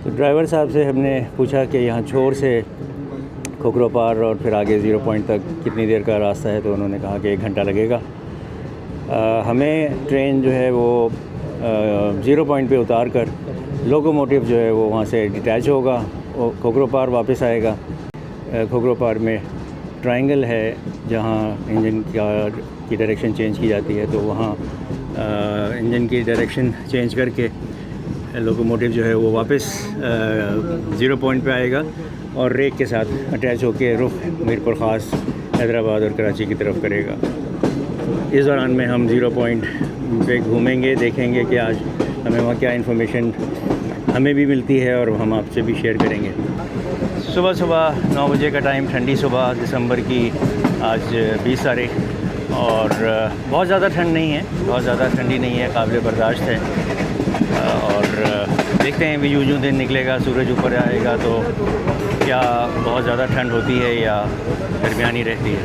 तो ड्राइवर साहब से हमने पूछा कि यहाँ छोर से खोखरो पार और फिर आगे 0 पॉइंट तक कितनी देर का रास्ता है, तो उन्होंने कहा कि 1 घंटा लगेगा। हमें ट्रेन जो है वो 0 पॉइंट पे उतार कर लोकोमोटिव जो है वो वहाँ से डिटैच होगा, वो खोखरो पार वापस आएगा। खोखरो पार में ट्रायंगल है जहाँ इंजन की डायरेक्शन चेंज की जाती है, तो वहाँ इंजन की डायरेक्शन चेंज करके लोकोमोटिव जो है वो वापस 0 पॉइंट पे आएगा और रेक के साथ अटैच होकर रुख मीरपुर ख़ास हैदराबाद और कराची की तरफ करेगा। इस दौरान में हम 0 पॉइंट पे घूमेंगे, देखेंगे कि आज हमें वहाँ क्या इन्फॉर्मेशन हमें भी मिलती है और हम आपसे भी शेयर करेंगे। सुबह 9 बजे का टाइम, ठंडी सुबह दिसंबर की आज 20 तारीख, और बहुत ज़्यादा ठंड नहीं है, बहुत ज़्यादा ठंडी नहीं है, काबिल बर्दाश्त है। और देखते हैं भी यूँ दिन निकलेगा, सूरज ऊपर आएगा तो क्या बहुत ज़्यादा ठंड होती है या दरमियानी रहती है।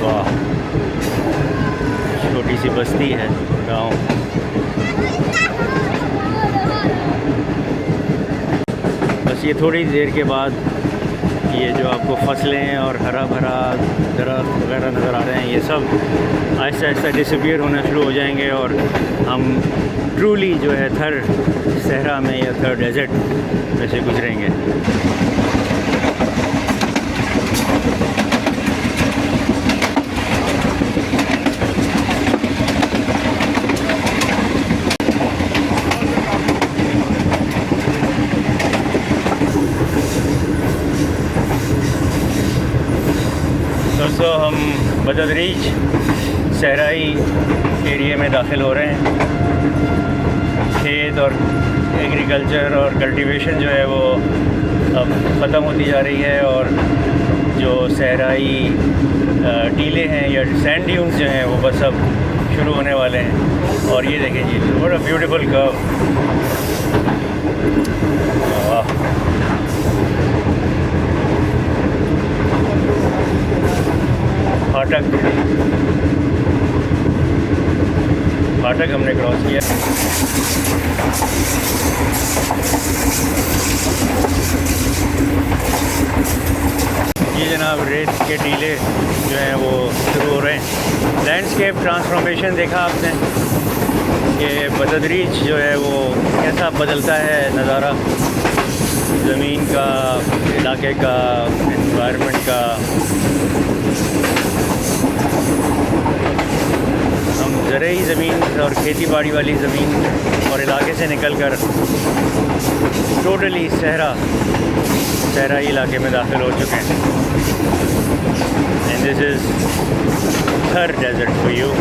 वाह, छोटी सी बस्ती है, गांव। बस ये थोड़ी देर के बाद ये जो आपको फसलें और हरा भरा दरख्त वगैरह नज़र आ रहे हैं, ये सब आहिस्ता आहिस्ता डिसअपीयर होना शुरू हो जाएंगे और हम ट्रूली जो है थर सहरा में या थर डेजर्ट में से गुजरेंगे। दोस्तों, हम बतदरीज सहराई एरिया में दाखिल हो रहे हैं। खेत और एग्रीकल्चर और कल्टीवेशन जो है वो अब ख़त्म होती जा रही है और जो सहराई टीले हैं या सैंड ड्यून्स जो हैं वो बस अब शुरू होने वाले हैं। और ये देखें जी, व्हाट अ ब्यूटीफुल कर्व। वाह, फाटक हमने क्रॉस किया। ये जनाब रेत के टीले जो हैं वो शुरू हो रहे हैं। लैंडस्केप ट्रांसफॉर्मेशन देखा आपने कि बतदरीज जो है वो कैसा बदलता है नज़ारा, ज़मीन का, इलाके का, एनवायरनमेंट का। हम ज़रूरी ज़मीन और खेती बाड़ी वाली ज़मीन और इलाके से निकलकर टोटली सहराई इलाके में दाखिल हो चुके हैं। एंड दिस इज़ थर डेजर्ट फॉर यू।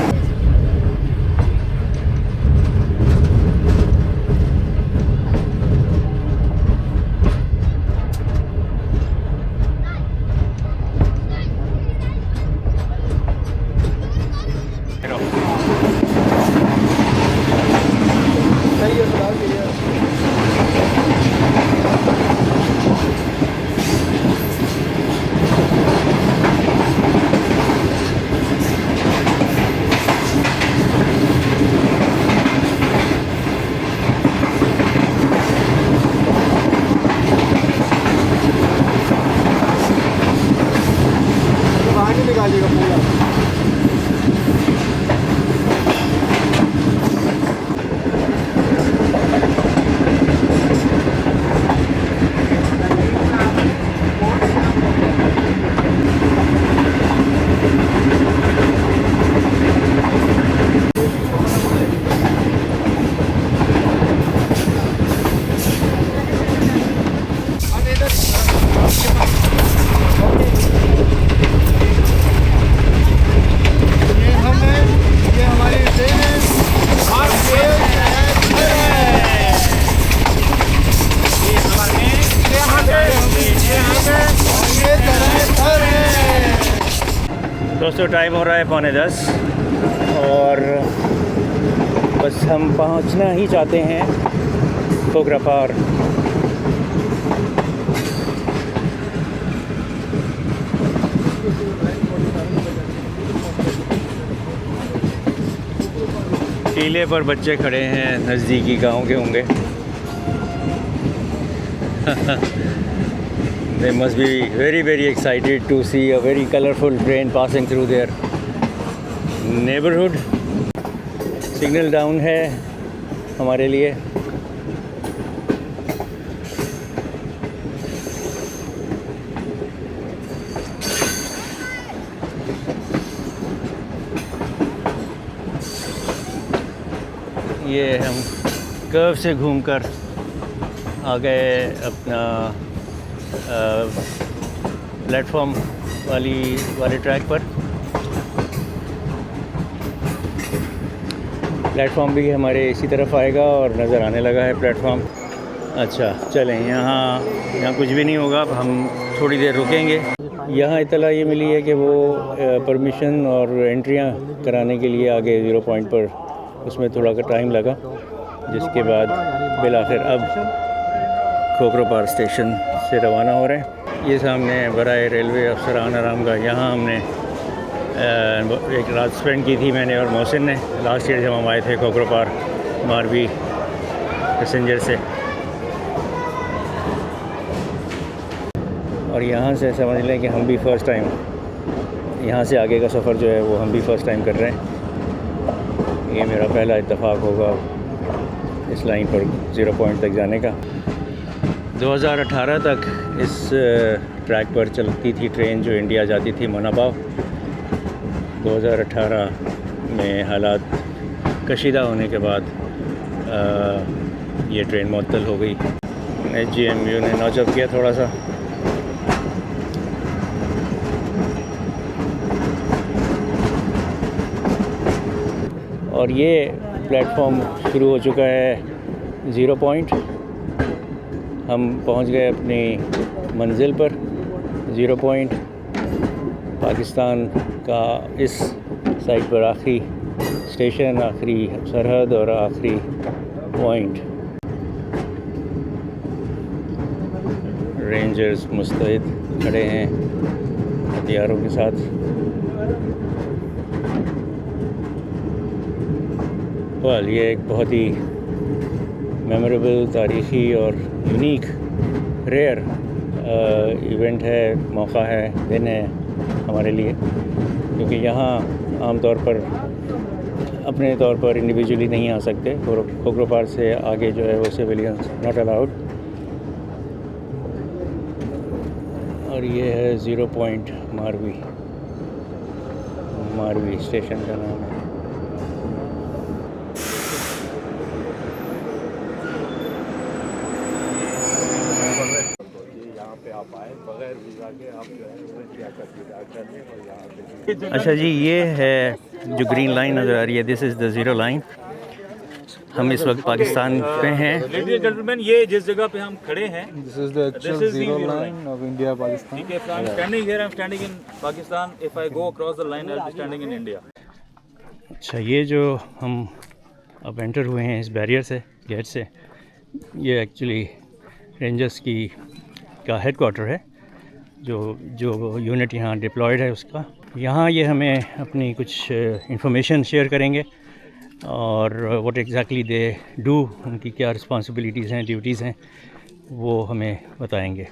दोस्तों, टाइम हो रहा है 9:45 और बस हम पहुंचना ही चाहते हैं फोग्रापार। टीले पर बच्चे खड़े हैं, नज़दीकी गांव के होंगे। They must be very, very excited to see a very colorful train passing through their neighborhood. Signal down है हमारे लिए। ये हम कर्व से घूमकर आ गए अपना प्लेटफॉर्म वाले ट्रैक पर। प्लेटफॉर्म भी हमारे इसी तरफ आएगा और नज़र आने लगा है प्लेटफॉर्म। अच्छा चलें, यहाँ कुछ भी नहीं होगा, अब हम थोड़ी देर रुकेंगे। यहाँ इतला ये मिली है कि वो परमिशन और एंट्रियाँ कराने के लिए आगे 0 पॉइंट पर उसमें थोड़ा का टाइम लगा, जिसके बाद बिलाखिर अब खोखरोपार स्टेशन से रवाना हो रहे हैं। ये सामने बराए रेलवे अफसरान आराम का, यहाँ हमने एक रात स्पेंड की थी मैंने और मोहसिन ने लास्ट ईयर जब हम आए थे खोखरोपार मारवी पैसेंजर से। और यहाँ से समझ लें कि हम भी फ़र्स्ट टाइम, यहाँ से आगे का सफ़र जो है वो हम भी फ़र्स्ट टाइम कर रहे हैं। ये मेरा पहला इत्तेफाक होगा इस लाइन पर 0 पॉइंट तक जाने का। 2018 तक इस ट्रैक पर चलती थी ट्रेन जो इंडिया जाती थी मुनाबाव। 2018 में हालात कशीदा होने के बाद ये ट्रेन मुअत्तल हो गई। SGMU ने नौचब किया थोड़ा सा। और ये प्लेटफॉर्म शुरू हो चुका है 0 पॉइंट। हम पहुंच गए अपनी मंजिल पर 0 पॉइंट, पाकिस्तान का इस साइड पर आखिरी स्टेशन, आखिरी सरहद और आखिरी पॉइंट। रेंजर्स मुस्तैद खड़े हैं हथियारों के साथ। वाल ये एक बहुत ही मेमोरेबल, तारीख़ी और यूनिक, रेयर इवेंट है, मौका है, दिन है हमारे लिए, क्योंकि यहाँ आमतौर पर अपने तौर पर इंडिविजुअली नहीं आ सकते। खोखरोपार से आगे जो है वो सिविलियंस नॉट अलाउड। और ये है 0 पॉइंट मारवी स्टेशन का नाम है। अच्छा जी, ये है जो ग्रीन लाइन नज़र आ रही है, दिस इज़ द 0 लाइन। हम इस वक्त पाकिस्तान पे हैं। लेडीज एंड जेंटलमैन, ये जिस जगह पे हम खड़े हैं, This is the actual zero line of India Pakistan. ठीक है, if I'm standing here, I'm standing in Pakistan. If I go across the line, I'll be standing in India. अच्छा, ये जो हम अब एंटर हुए हैं इस बैरियर से, गेट से, ये एक्चुअली रेंजर्स का हेडक्वार्टर है, जो यूनिट यहाँ डिप्लॉयड है उसका। यहाँ ये हमें अपनी कुछ इंफॉर्मेशन शेयर करेंगे और व्हाट एग्जैक्टली दे डू, उनकी क्या रिस्पॉन्सिबिलिटीज़ हैं, ड्यूटीज़ हैं, वो हमें बताएंगे।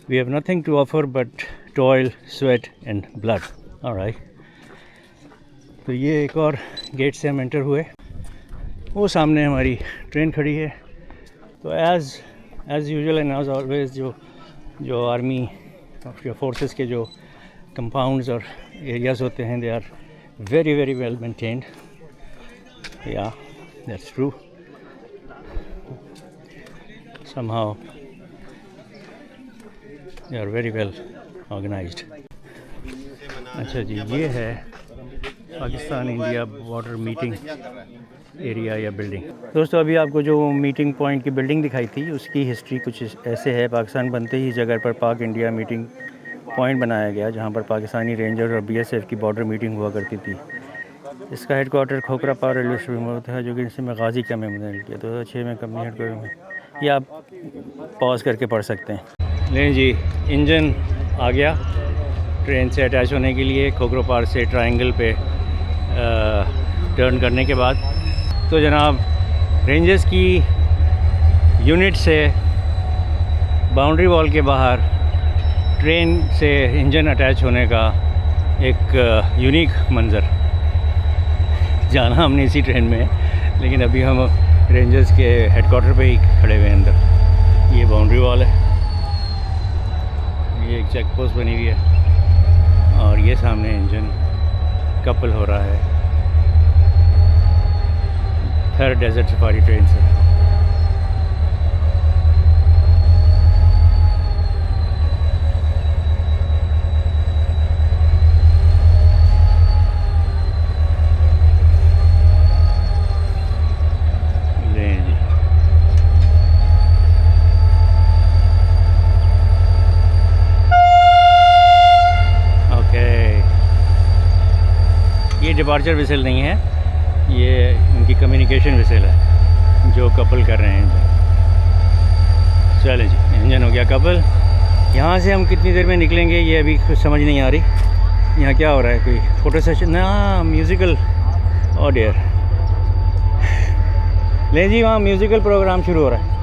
We have nothing to offer but toil, sweat and blood. Alright, तो ये एक और गेट से हम एंटर हुए। वो सामने हमारी ट्रेन खड़ी है। तो as usual and as always जो आर्मी या फोर्सेस के जो कंपाउंड्स और एरियाज़ होते हैं, they are very very well maintained. Yeah, that's true. Somehow they are very well organized. अच्छा जी, ये है Pakistan India border meeting area या बिल्डिंग। दोस्तों, अभी आपको जो मीटिंग पॉइंट की बिल्डिंग दिखाई थी, उसकी हिस्ट्री कुछ ऐसे है। पाकिस्तान बनते ही जगह पर पाक इंडिया मीटिंग पॉइंट बनाया गया, जहाँ पर पाकिस्तानी रेंजर और BSF की बॉर्डर मीटिंग हुआ करती थी। इसका हेडक्वार्टर खोखरापार रेलवे स्टेशन में होता है, जो कि इसी में गाजी का में बदल किया 2006 में कंपनी हेडक्वार्टर में। ये आप पॉज करके पढ़ सकते हैं। लें जी, इंजन आ गया ट्रेन से अटैच होने के लिए। खोखरापार से ट्रायंगल पे टर्न करने के बाद तो जनाब रेंजर्स की यूनिट से बाउंड्री वॉल के बाहर ट्रेन से इंजन अटैच होने का एक यूनिक मंज़र। जाना हमने इसी ट्रेन में है, लेकिन अभी हम रेंजर्स के हेडक्वार्टर पे ही खड़े हुए हैं अंदर। ये बाउंड्री वॉल है, ये एक चेक पोस्ट बनी हुई है और ये सामने इंजन कपल हो रहा है। हर डेजर्ट सफारी ट्रेन से। ये डिपार्चर विसल नहीं है, ये उनकी कम्युनिकेशन विसल है जो कपल कर रहे हैं। चलें जी, इंजन हो गया कपल। यहाँ से हम कितनी देर में निकलेंगे ये अभी कुछ समझ नहीं आ रही। यहाँ क्या हो रहा है, कोई फ़ोटो सेशन ना म्यूज़िकल? ओ डियर, ले जी वहाँ म्यूज़िकल प्रोग्राम शुरू हो रहा है।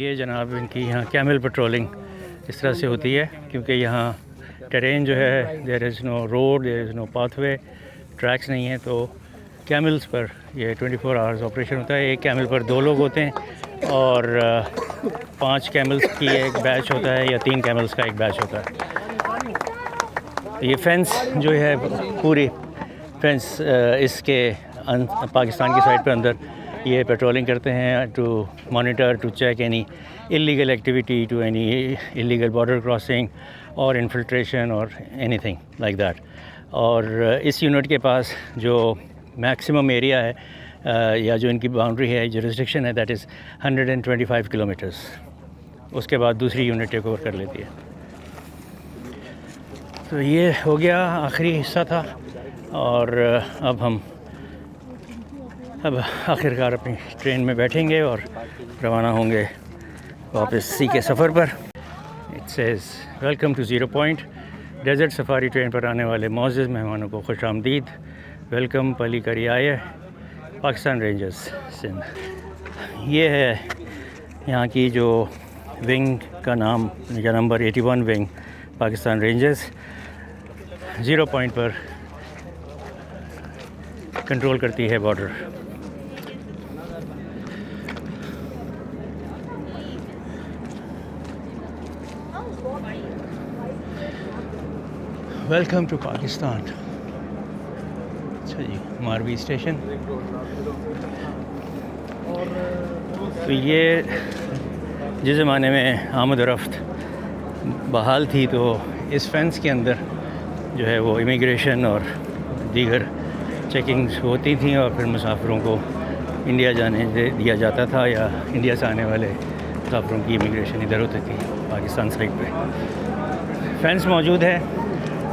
ये जनाब इनकी यहाँ कैमल पेट्रोलिंग इस तरह से होती है, क्योंकि यहाँ टेरेन जो है, there is no road, there is no pathway, tracks नहीं है, तो कैमल्स पर ये 24 आवर्स ऑपरेशन होता है। एक कैमल पर 2 लोग होते हैं और 5 कैमल्स की एक बैच होता है या 3 कैमल्स का एक बैच होता है। ये फेंस जो है, पूरी फेंस इसके पाकिस्तान की साइड पर अंदर ये पेट्रोलिंग करते हैं to monitor, to check any illegal activity, to any illegal border crossing और इन्फिल्ट्रेशन और एनीथिंग लाइक दैट। और इस यूनिट के पास जो मैक्सिमम एरिया है या जो इनकी बाउंड्री है, जुरिस्डिक्शन है, दैट इज़ 125 किलोमीटर्स। उसके बाद दूसरी यूनिट टेक ओवर कर लेती है। तो ये हो गया आखिरी हिस्सा था और अब आखिरकार अपनी ट्रेन में बैठेंगे और रवाना होंगे वापस सी के सफ़र पर। It says welcome to zero point. Desert safari train पर आने वाले मौजूद मेहमानों को खुश आमदीद, वेलकम पली करी आए पाकिस्तान रेंजर्स सिंध। ये है यहाँ की जो विंग का नाम या number 81 wing Pakistan rangers. Zero point पर कंट्रोल करती है बॉर्डर। Welcome to Pakistan. अच्छा जी, मारवी स्टेशन। तो ये जिस ज़माने में आमद रफ्त बहाल थी तो इस फेंस के अंदर जो है वो इमिग्रेशन और दीगर चेकिंग्स होती थी और फिर मुसाफिरों को इंडिया जाने दिया जाता था या इंडिया से आने वाले मुसाफिरों की इमिग्रेशन इधर होती थी पाकिस्तान साइड पे। फेंस मौजूद है,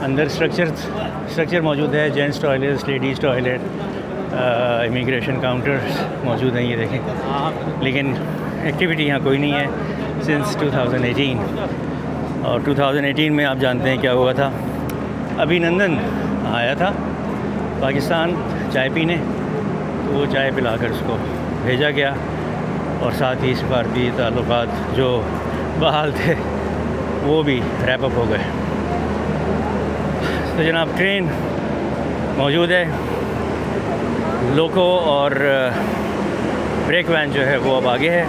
अंदर स्ट्रक्चर मौजूद है, gents toilets, ladies toilet, immigration counters मौजूद हैं, ये देखें। लेकिन एक्टिविटी यहाँ कोई नहीं है सिंस 2018। और 2018 में आप जानते हैं क्या हुआ था। अभिनंदन आया था पाकिस्तान चाय पीने, तो वो चाय पिलाकर उसको भेजा गया और साथ ही सफारती ताल्लुकात जो बहाल थे वो भी रैप अप हो गए। तो जनाब ट्रेन मौजूद है, लोको और ब्रेक वैन जो है वो अब आगे है।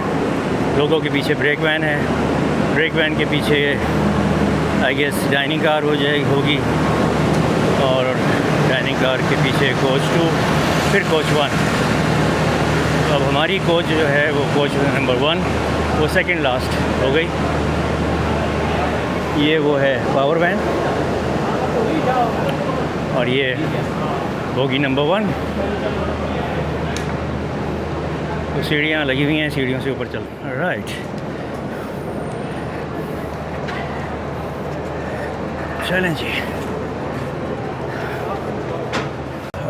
लोगों के पीछे ब्रेक वैन है, ब्रेक वैन के पीछे आई गेस डाइनिंग कार होगी और डाइनिंग कार के पीछे कोच 2, फिर कोच 1। तो अब हमारी कोच जो है वो कोच नंबर 1 वो सेकंड लास्ट हो गई। ये वो है पावर वैन और ये बोगी नंबर 1। तो सीढ़ियाँ लगी हुई हैं, सीढ़ियों से ऊपर चल। राइट, चलें जी।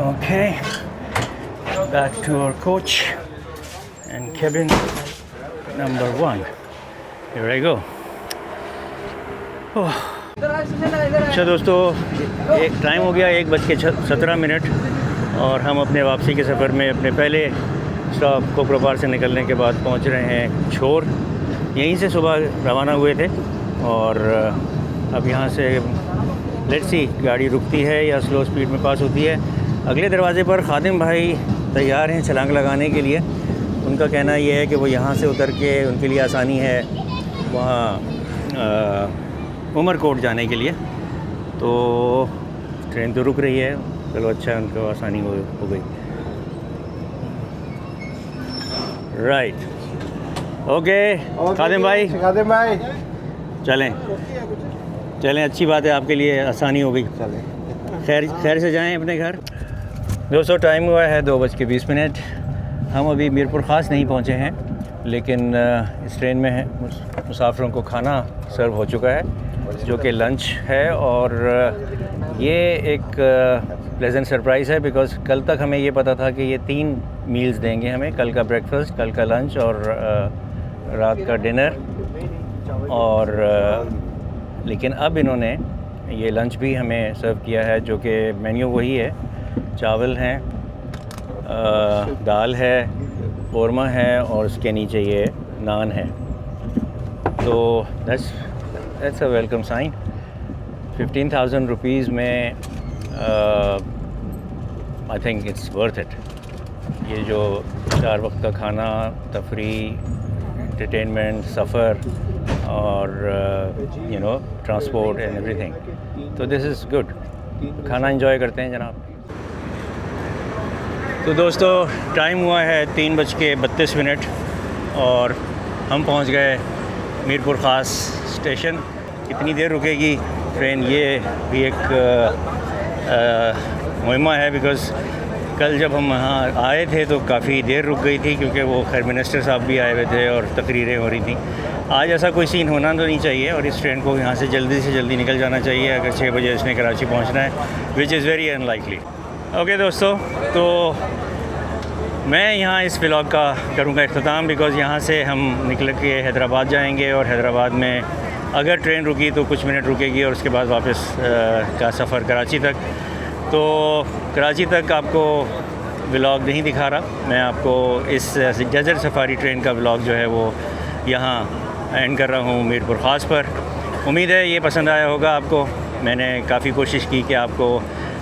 Okay, back to our coach and cabin number 1। Here I go. अच्छा दोस्तों, एक टाइम हो गया 1:17 और हम अपने वापसी के सफ़र में अपने पहले स्टॉप कोकरोपार से निकलने के बाद पहुंच रहे हैं छोर। यहीं से सुबह रवाना हुए थे और अब यहाँ से लेट्स सी गाड़ी रुकती है या स्लो स्पीड में पास होती है। अगले दरवाज़े पर खादिम भाई तैयार हैं छलांग लगाने के लिए। उनका कहना यह है कि वो यहाँ से उतर के उनके लिए आसानी है वहाँ उमरकोट जाने के लिए। तो ट्रेन तो रुक रही है, चलो अच्छा उनको आसानी हो गई। राइट, ओके खादिम भाई चलें, अच्छी बात है, आपके लिए आसानी हो गई। खैर से जाएं अपने घर। दोस्तों टाइम हुआ है 2:20। हम अभी मीरपुर ख़ास नहीं पहुंचे हैं, लेकिन इस ट्रेन में मुसाफिरों को खाना सर्व हो चुका है जो कि लंच है। और ये एक प्लेजेंट सरप्राइज़ है बिकॉज़ कल तक हमें ये पता था कि ये 3 मील्स देंगे हमें, कल का ब्रेकफास्ट, कल का लंच और रात का डिनर। और लेकिन अब इन्होंने ये लंच भी हमें सर्व किया है जो कि मेन्यू वही है, चावल हैं, दाल है, कौरमा है और उसके नीचे ये नान है। तो that's a welcome sign. 15,000 rupees में I think it's worth it. ये जो 4 वक्त का खाना, तफरी, एंटरटेनमेंट, सफ़र और you know transport and everything, तो दिस इज़ गुड। खाना एंजॉय करते हैं जनाब। तो दोस्तों टाइम हुआ है 3:32 और हम पहुंच गए मीरपुर ख़ास स्टेशन। कितनी देर रुकेगी ट्रेन, ये भी एक मुहिम्मा है बिकॉज़ कल जब हम वहाँ आए थे तो काफ़ी देर रुक गई थी क्योंकि वो खैर मिनिस्टर साहब भी आए हुए थे और तकरीरें हो रही थी। आज ऐसा कोई सीन होना तो नहीं चाहिए और इस ट्रेन को यहाँ से जल्दी से जल्दी निकल जाना चाहिए अगर 6 बजे इसने कराची पहुँचना है, which is very unlikely. Okay दोस्तों, तो मैं यहाँ इस व्लॉग का करूँगा इख्तिताम बिकॉज़ यहाँ से हम निकल के हैदराबाद जाएंगे और हैदराबाद में अगर ट्रेन रुकी तो कुछ मिनट रुकेगी और उसके बाद वापस का सफ़र कराची तक। तो कराची तक आपको व्लॉग नहीं दिखा रहा, मैं आपको इस डेज़र्ट सफारी ट्रेन का व्लॉग जो है वो यहाँ एंड कर रहा हूँ मीरपुर ख़ास पर। उम्मीद है ये पसंद आया होगा आपको। मैंने काफ़ी कोशिश की कि आपको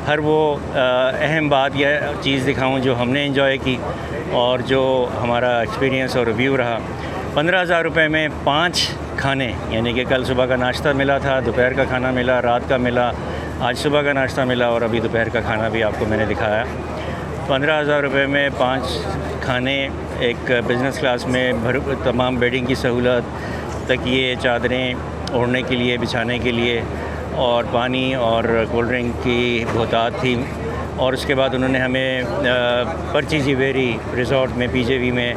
हर वो अहम बात या चीज़ दिखाऊं जो हमने एंजॉय की और जो हमारा एक्सपीरियंस और रिव्यू रहा। 15,000 रुपये में 5 खाने, यानी कि कल सुबह का नाश्ता मिला था, दोपहर का खाना मिला, रात का मिला, आज सुबह का नाश्ता मिला और अभी दोपहर का खाना भी आपको मैंने दिखाया। 15,000 रुपये में 5 खाने, एक बिज़नेस क्लास में तमाम बेडिंग की सहूलत, तकिए, चादरें ओढ़ने के लिए, बिछाने के लिए, और पानी और कोल्ड ड्रिंक की बहुतात थी। और उसके बाद उन्होंने हमें पर्ची जीवेरी रिज़ॉर्ट में PJV में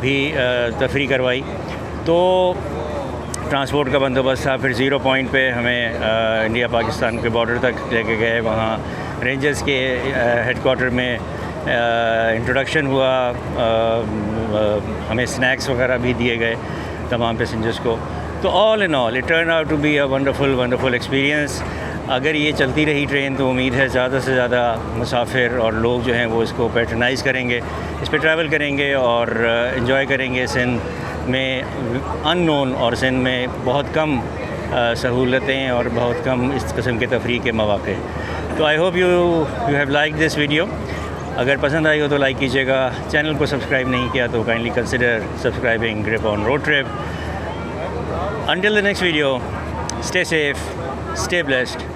भी तफरी करवाई। तो ट्रांसपोर्ट का बंदोबस्त था। फिर 0 पॉइंट पे हमें इंडिया पाकिस्तान के बॉर्डर तक लेके गए। वहाँ रेंजर्स के हेडक्वार्टर में इंट्रोडक्शन हुआ, हमें स्नैक्स वगैरह भी दिए गए तमाम पैसेंजर्स को। तो all in all it turn out to be a wonderful experience. अगर ये चलती रही ट्रेन तो उम्मीद है ज़्यादा से ज़्यादा मुसाफिर और लोग जो हैं वो इसको पैट्रनाइज़ करेंगे, इस पर ट्रैवल करेंगे और इन्जॉय करेंगे। सिंध में अननोन और सिंध में बहुत कम सहूलतें और बहुत कम इस किस्म के तफरीह के मौक़े। तो I hope you have like this video. अगर पसंद आई हो तो लाइक कीजिएगा। चैनल को सब्सक्राइब नहीं किया तो kindly consider subscribing grip on road trip. Until the next video, stay safe, stay blessed.